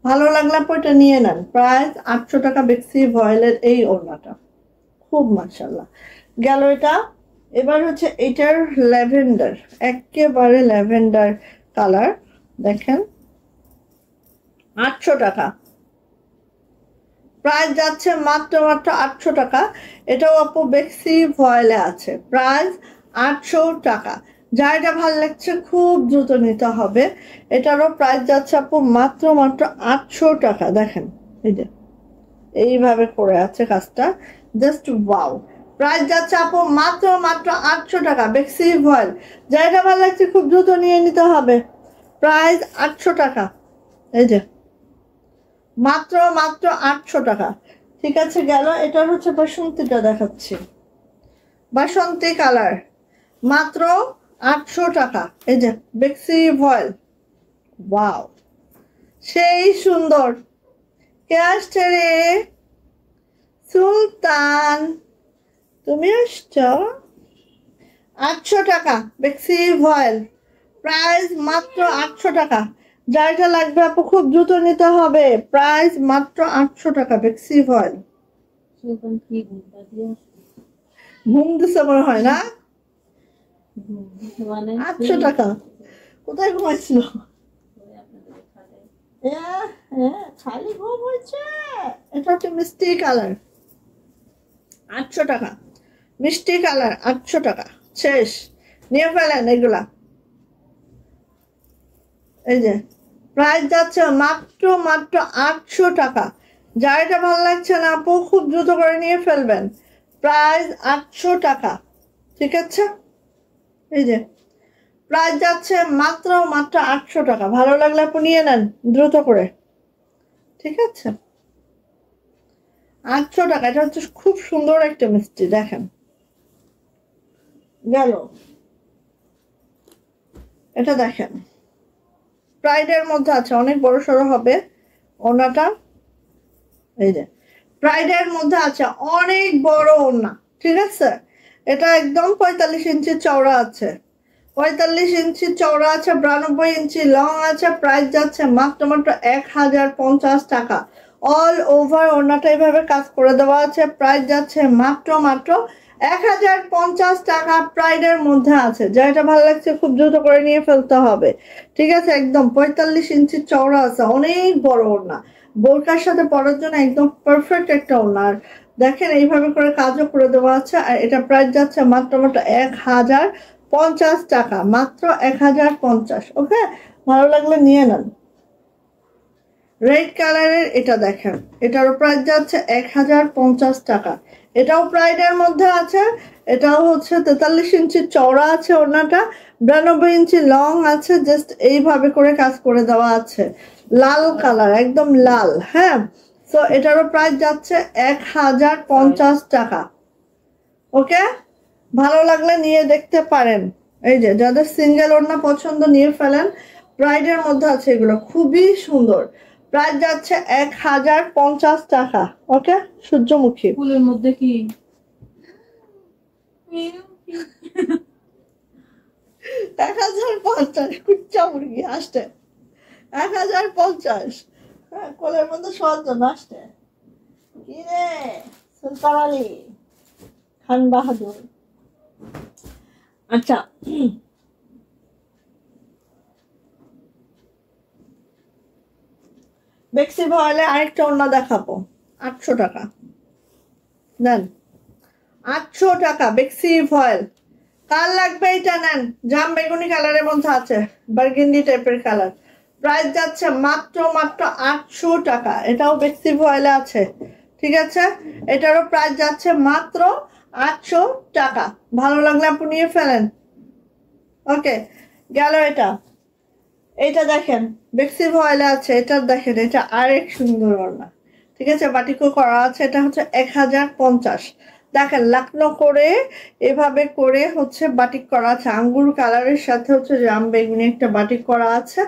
ভালো লাগলে আপু এটা নিয়ে নেন, প্রাইস 800 টাকা বেক্সি ভয়েলের এই ওড়নাটা, খুব মাশাআল্লাহ গেল এটা। এবার হচ্ছে এটার ল্যাভেন্ডার, একেবারে ল্যাভেন্ডার কালার, দেখেন 800 টাকা, প্রাইস যাচ্ছে মাত্র মাত্র 800 টাকা। এটাও আপু বেক্সি ভয়েলে আছে, প্রাইস 800 টাকা। যার এটা ভালো লাগছে খুব দ্রুত নিতে হবে। এটারও প্রাইস যাচ্ছে আপু মাত্র মাত্র 800 টাকা। দেখেন এই যে এইভাবে করে আছে কাজটা, জাস্ট ওয়াও। প্রাইস যাচ্ছে আপু মাত্র মাত্র 800 টাকা বেক্সি ভয়েল। যার এটা ভালো লাগছে খুব দ্রুত নিয়ে নিতে হবে, প্রাইস 800 টাকা। এই যে মাত্র মাত্র 800 টাকা, ঠিক আছে? গেল। এটার হচ্ছে বাসন্তীটা দেখাচ্ছি, বাসন্তী কালার, মাত্র 800 টাকা। এই যে বেক্সি ভয়েল, ওয়াও, সেই সুন্দর। কে আসছে রে? সুলতান, তুমি আসছ? 800 টাকা বেক্সি ভয়েল, প্রাইস মাত্র 800 টাকা। যাইটা লাগবে আপু খুব দ্রুত নিতে হবে, প্রাইস মাত্র 800 টাকা বেক্সি ভয়েল। ঘুম দিছে মনে হয় না? 800 টাকা কোথায় ঘুমাইছিল? খালি ঘুম হয়েছে। এটা হচ্ছে মিষ্টি কালার, 800 টাকা। মিষ্টি কালার 800 টাকা, শেষ। নিয়ে ফেলেন এগুলা। এই যে প্রাইস যাচ্ছে মাত্র 800 টাকা। যার এটা ভালো লাগছে না আপু খুব দ্রুত করে নিয়ে ফেলবেন, প্রাইস 800 টাকা। ঠিক আছে, এই যে প্রাইস যাচ্ছে মাত্র 800 টাকা। ভালো লাগলে আপু নিয়ে নেন দ্রুত করে। ঠিক আছে, 800 টাকা। এটা হচ্ছে খুব সুন্দর একটা মিষ্টি, দেখেন গেল। এটা দেখেন প্রাইডের মধ্যে আছে, অনেক বড় সড়ো হবে ওড়নাটা। এই যে প্রাইডের মধ্যে আছে, অনেক বড় ওড়না। ঠিক আছে, এটা একদম 45 ইঞ্চি চওড়া আছে, 45 ইঞ্চি চওড়া আছে, 92 ইঞ্চি লং আছে। প্রাইস যাচ্ছে মাত্র 1050 টাকা। অল ওভার ওড়নাটা এইভাবে কাজ করে দেওয়া আছে। প্রাইস যাচ্ছে মাত্র 1050 টাকা। প্রাইডের মধ্যে আছে, যেটা ভালো লাগছে খুব দ্রুত করে নিয়ে ফেলতে হবে। ঠিক আছে, একদম 45 ইঞ্চি চওড়া আছে, অনেক বড় ওড়না, বোরকার সাথে পরার জন্য একদম পারফেক্ট একটা ওড়না। আর দেখেন এইভাবে করে কাজও করে দেওয়া আছে। আর এটা প্রাইস যাচ্ছে মাত্র 1050 টাকা, মাত্র 1050। ওকে, ভালো লাগলে নিয়ে নেন। রেড কালারের এটা দেখেন, এটারও প্রাইস যাচ্ছে 1050 টাকা। এটাও প্রাইডের মধ্যে আছে। এটাও হচ্ছে 43 ইঞ্চি চওড়া আছে ওড়নাটা, 92 ইঞ্চি লং আছে। জাস্ট এইভাবে করে কাজ করে দেওয়া আছে, লাল কালার, একদম লাল। হ্যাঁ, তো এটারও প্রাইস যাচ্ছে 1050 টাকা। ওকে, ভালো লাগলে নিয়ে দেখতে পারেন। এই যে যাদের সিঙ্গেল ওড়না পছন্দ নিয়ে ফেলেন, প্রাইডের মধ্যে আছে এগুলো, খুবই সুন্দর। প্রাইস যাচ্ছে 1050 টাকা। ওকে, সূর্যমুখী ফুলের মধ্যে কি 1050, কুচ্চা মুরগি আসতে 1050। হ্যাঁ, কোলের মধ্যে শোয়ার জন্য আসতে। কি রে সুলতান আলী খান বাহাদুর। আচ্ছা, বেক্সি ভয়েলে আরেকটা ওড়না দেখাবো, 800 টাকা। নেন, 800 টাকা বেক্সি ভয়েল। কার লাগবে এটা নেন, জাম বেগুনি কালারের মধ্যে আছে, বার্গেন্ডি টাইপের কালার। প্রাইস যাচ্ছে মাত্র 800 টাকা। এটাও বেক্সি ভয়েলে আছে। ঠিক আছে, এটারও প্রাইস যাচ্ছে মাত্র 800 টাকা। ভালো লাগলে আপনি নিয়ে ফেলেন। ওকে, গেল এটা। এটা দেখেন বেক্সি ভয়েলে আছে, এটা দেখেন, এটা আরেক সুন্দর ওড়না। ঠিক আছে, বাটিকও করা আছে। এটা হচ্ছে 1050। দেখেন লাকনো করে এভাবে করে হচ্ছে বাটিক করা আছে, আঙ্গুর কালারের সাথে হচ্ছে জাম বেগুনি একটা বাটিক করা আছে।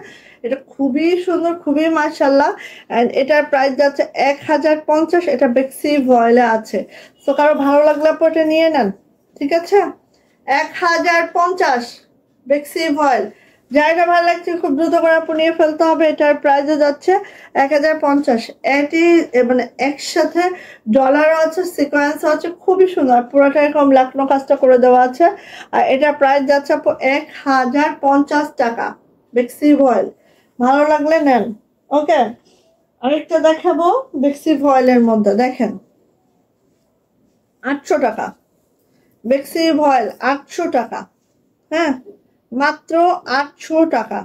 এটা খুবই সুন্দর, খুবই মাশাআল্লাহ। এন্ড এটার প্রাইস যাচ্ছে 1050। এটা বেক্সি ভয়েলে আছে। তো কারো ভালো লাগলে আপনি এটা নিয়ে নেন। ঠিক আছে, 1050 বেক্সি ভয়েল। যাইটা ভালো লাগছে খুব দ্রুত করে আপনি নিয়ে ফেলতে হবে। এটার প্রাইসে যাচ্ছে 1050। এটি মানে একসাথে ডলারও আছে, সিকোয়েন্সও আছে, খুবই সুন্দর। পুরোটা এরকম লাকনো কাজটা করে দেওয়া আছে। আর এটার প্রাইস যাচ্ছে আপু 1050 টাকা বেক্সি ভয়েল। ভালো লাগলে নেন। ওকে, আরেকটা দেখাবো বেক্সি ভয়েলের মধ্যে। দেখেন 800 টাকা বেক্সি ভয়েল, 800 টাকা। হ্যাঁ, মাত্র 800 টাকা।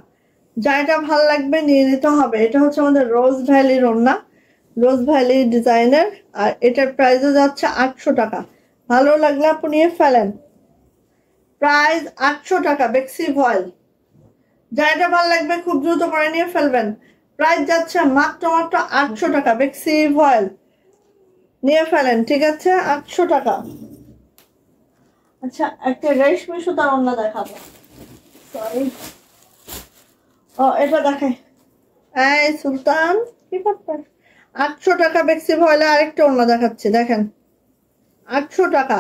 যাইটা ভাল লাগবে নিয়ে নিতে হবে। এটা হচ্ছে আমাদের রোজ ভ্যালির ওড়না, রোজ ভ্যালি ডিজাইনের। আর এটার প্রাইসও যাচ্ছে 800 টাকা। ভালো লাগলে আপনি নিয়ে ফেলেন, প্রাইস 800 টাকা বেক্সি ভয়েল। যাইটা ভাল লাগবে খুব দ্রুত করে নিয়ে ফেলবেন। প্রাইস যাচ্ছে মাত্র 800 টাকা বেক্সি ভয়েল। নিয়ে ফেলেন। ঠিক আছে, 800 টাকা। আচ্ছা, একটা রেশমি সুতার ওড়না দেখাবো। সরি, ও এটা দেখাই। এই সুলতান কি ব্যাপার? 800 টাকা বেক্সি ভয়েলে আরেকটা ওড়না দেখাচ্ছি, দেখেন 800 টাকা।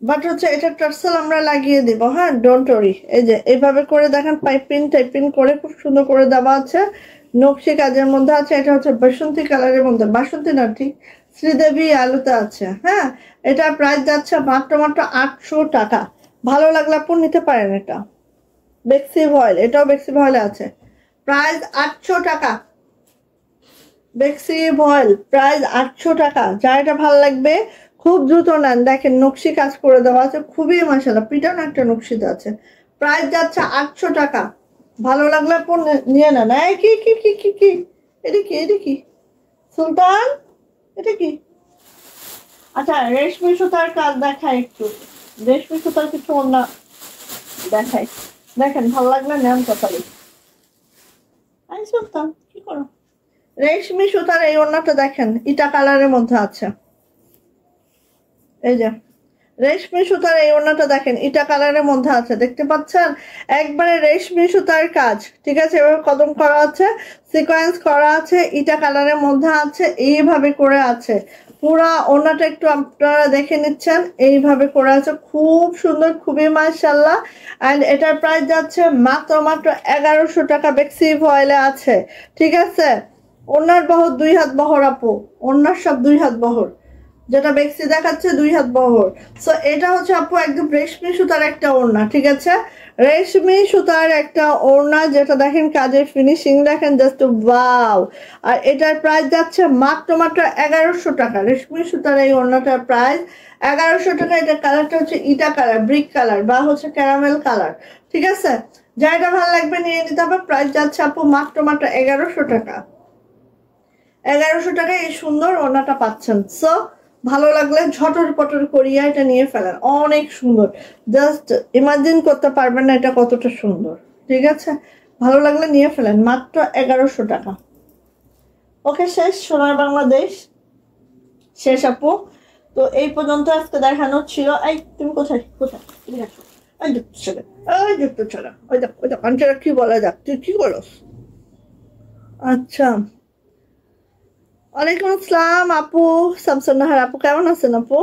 বাট হচ্ছে এটা টার্সেল আমরা লাগিয়ে দিব, হ্যাঁ, ডোন্ট ওরি। এই যে এইভাবে করে দেখেন, পাইপিং টাইপিং করে খুব সুন্দর করে দেওয়া আছে, নকশি কাজের মধ্যে আছে। এটা হচ্ছে বাসন্তী কালারের মধ্যে, বাসন্তী না, ঠিক শ্রীদেবী আলুতে আছে, হ্যাঁ। এটা প্রাইস যাচ্ছে মাত্র মাত্র 800 টাকা। ভালো লাগলে আপনি নিতে পারেন। এটা বেক্সি ভয়েল, এটাও বেক্সি ভয়েলে আছে, প্রাইস 800 টাকা। বেক্সি ভয়েল প্রাইস 800 টাকা। যার এটা ভালো লাগবে খুব দ্রুত নেন। দেখেন নকশি কাজ করে দেওয়া আছে, খুবই মাশাআল্লাহ, পিটানো একটা নকশিতে আছে। প্রাইস যাচ্ছে 800 টাকা। ভালো লাগলে আপনি নিয়ে নেন। এই কি কি কি কি কি এটা কি, এটা কি সুলতান, এটা কি? আচ্ছা, রেশমি সুতার কাজ দেখায় একটু, রেশমি সুতার কিছু অন্য দেখাই। দেখেন ভালো লাগলে নেন কথাই। আই সুলতান কি করো? রেশমি সুতার এই ওড়নাটা দেখেন, ইটা কালারের মধ্যে আছে। এই যে রেশমি সুতার এই ওড়নাটা দেখেন, ইটা কালারের মধ্যে আছে, দেখতে পাচ্ছেন? একবারে রেশমি সুতার কাজ, ঠিক আছে। এভাবে কদম করা আছে, সিকোয়েন্স করা আছে, ইটা কালারের মধ্যে আছে, এইভাবে করে আছে। পুরা ওড়নাটা একটু আপনারা দেখে নিচ্ছেন, এইভাবে করে আছে, খুব সুন্দর, খুবই মাশাআল্লাহ। অ্যান্ড এটার প্রাইস যাচ্ছে মাত্র মাত্র 1100 টাকা। বেক্সি ভয়েলে আছে, ঠিক আছে। ওড়নার বহর 2 হাত বহর আপু, ওড়নার সব 2 হাত বহর, যেটা বেক্সি দেখাচ্ছে 2 হাত বহর। সো এটা হচ্ছে আপু একদম রেশমি সুতার একটা ওড়না, ঠিক আছে। রেশমি সুতার একটা ওড়না, যেটা দেখেন কাজের ফিনিশিং দেখেন, জাস্ট ওয়াও। আর এটার প্রাইস যাচ্ছে মাত্র মাত্র 1100 টাকা। রেশমি সুতার এই ওড়নাটার প্রাইস 1100 টাকা। এটার কালারটা হচ্ছে ইটা কালার, ব্রিক কালার বা হচ্ছে ক্যারামেল কালার, ঠিক আছে। যেটা ভালো লাগবে নিয়ে নিতে হবে। প্রাইস যাচ্ছে আপু মাত্র মাত্র 1100 টাকা। 1100 টাকায় এই সুন্দর ওড়নাটা পাচ্ছেন। সো ভালো লাগলে ঝটর পটর করিয়া এটা নিয়ে ফেলেন, অনেক সুন্দর। জাস্ট ইমাজিন করতে পারবেন না এটা কতটা সুন্দর, ঠিক আছে। ভালো লাগলে নিয়ে ফেলেন, মাত্র 1100 টাকা। ওকে, শেষ সোনার বাংলাদেশ, শেষ আপু। তো এই পর্যন্ত আজকে দেখানো ছিল। এই তুমি কোথায় কোথায় এদিকে আসো। এই যুক্ত ছেলে, ওই যুক্ত ছেলে, ওই দেখ ওই দেখ আন্টিরা কি বলে, দেখ তুই কি করস। আচ্ছা, ওয়ালাইকুম আসসালাম আপু, শামসুন্নাহার আপু, কেমন আছেন আপু?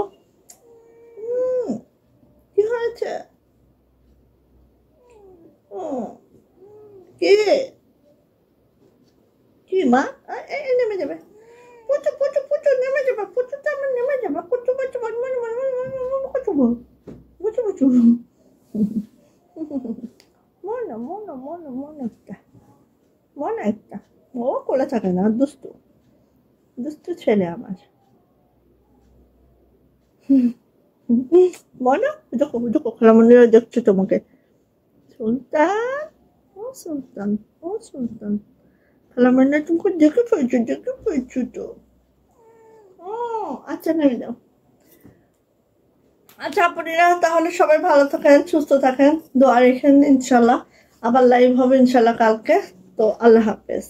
কি হয়েছে? কি কি মা? নেমে যাবে, পুচু পুচু পুচু নেমে যাবে, পুচু তো আমার নেমে যাবে, পুচু পুচু পুচু পুচু পুচু। মনে মনে মনে মনে একটা, মনে একটা, ও কোলে থাকে না, দুষ্টু দুষ্টু ছেলে আমার। মনে দেখো দেখো, খেলামন্দিরা দেখছে তোমাকে। সুলতান, ও সুলতান, ও সুলতান, খেলামন্দিরা তোমাকে দেখে ফেলছো তো। ও আচ্ছা, নেমে দাও। আচ্ছা আপনারা তাহলে সবাই ভালো থাকেন, সুস্থ থাকেন, দোয়া রেখেন। ইনশাল্লাহ আবার লাইভ হবে ইনশাল্লাহ কালকে। তো আল্লাহ হাফেজ।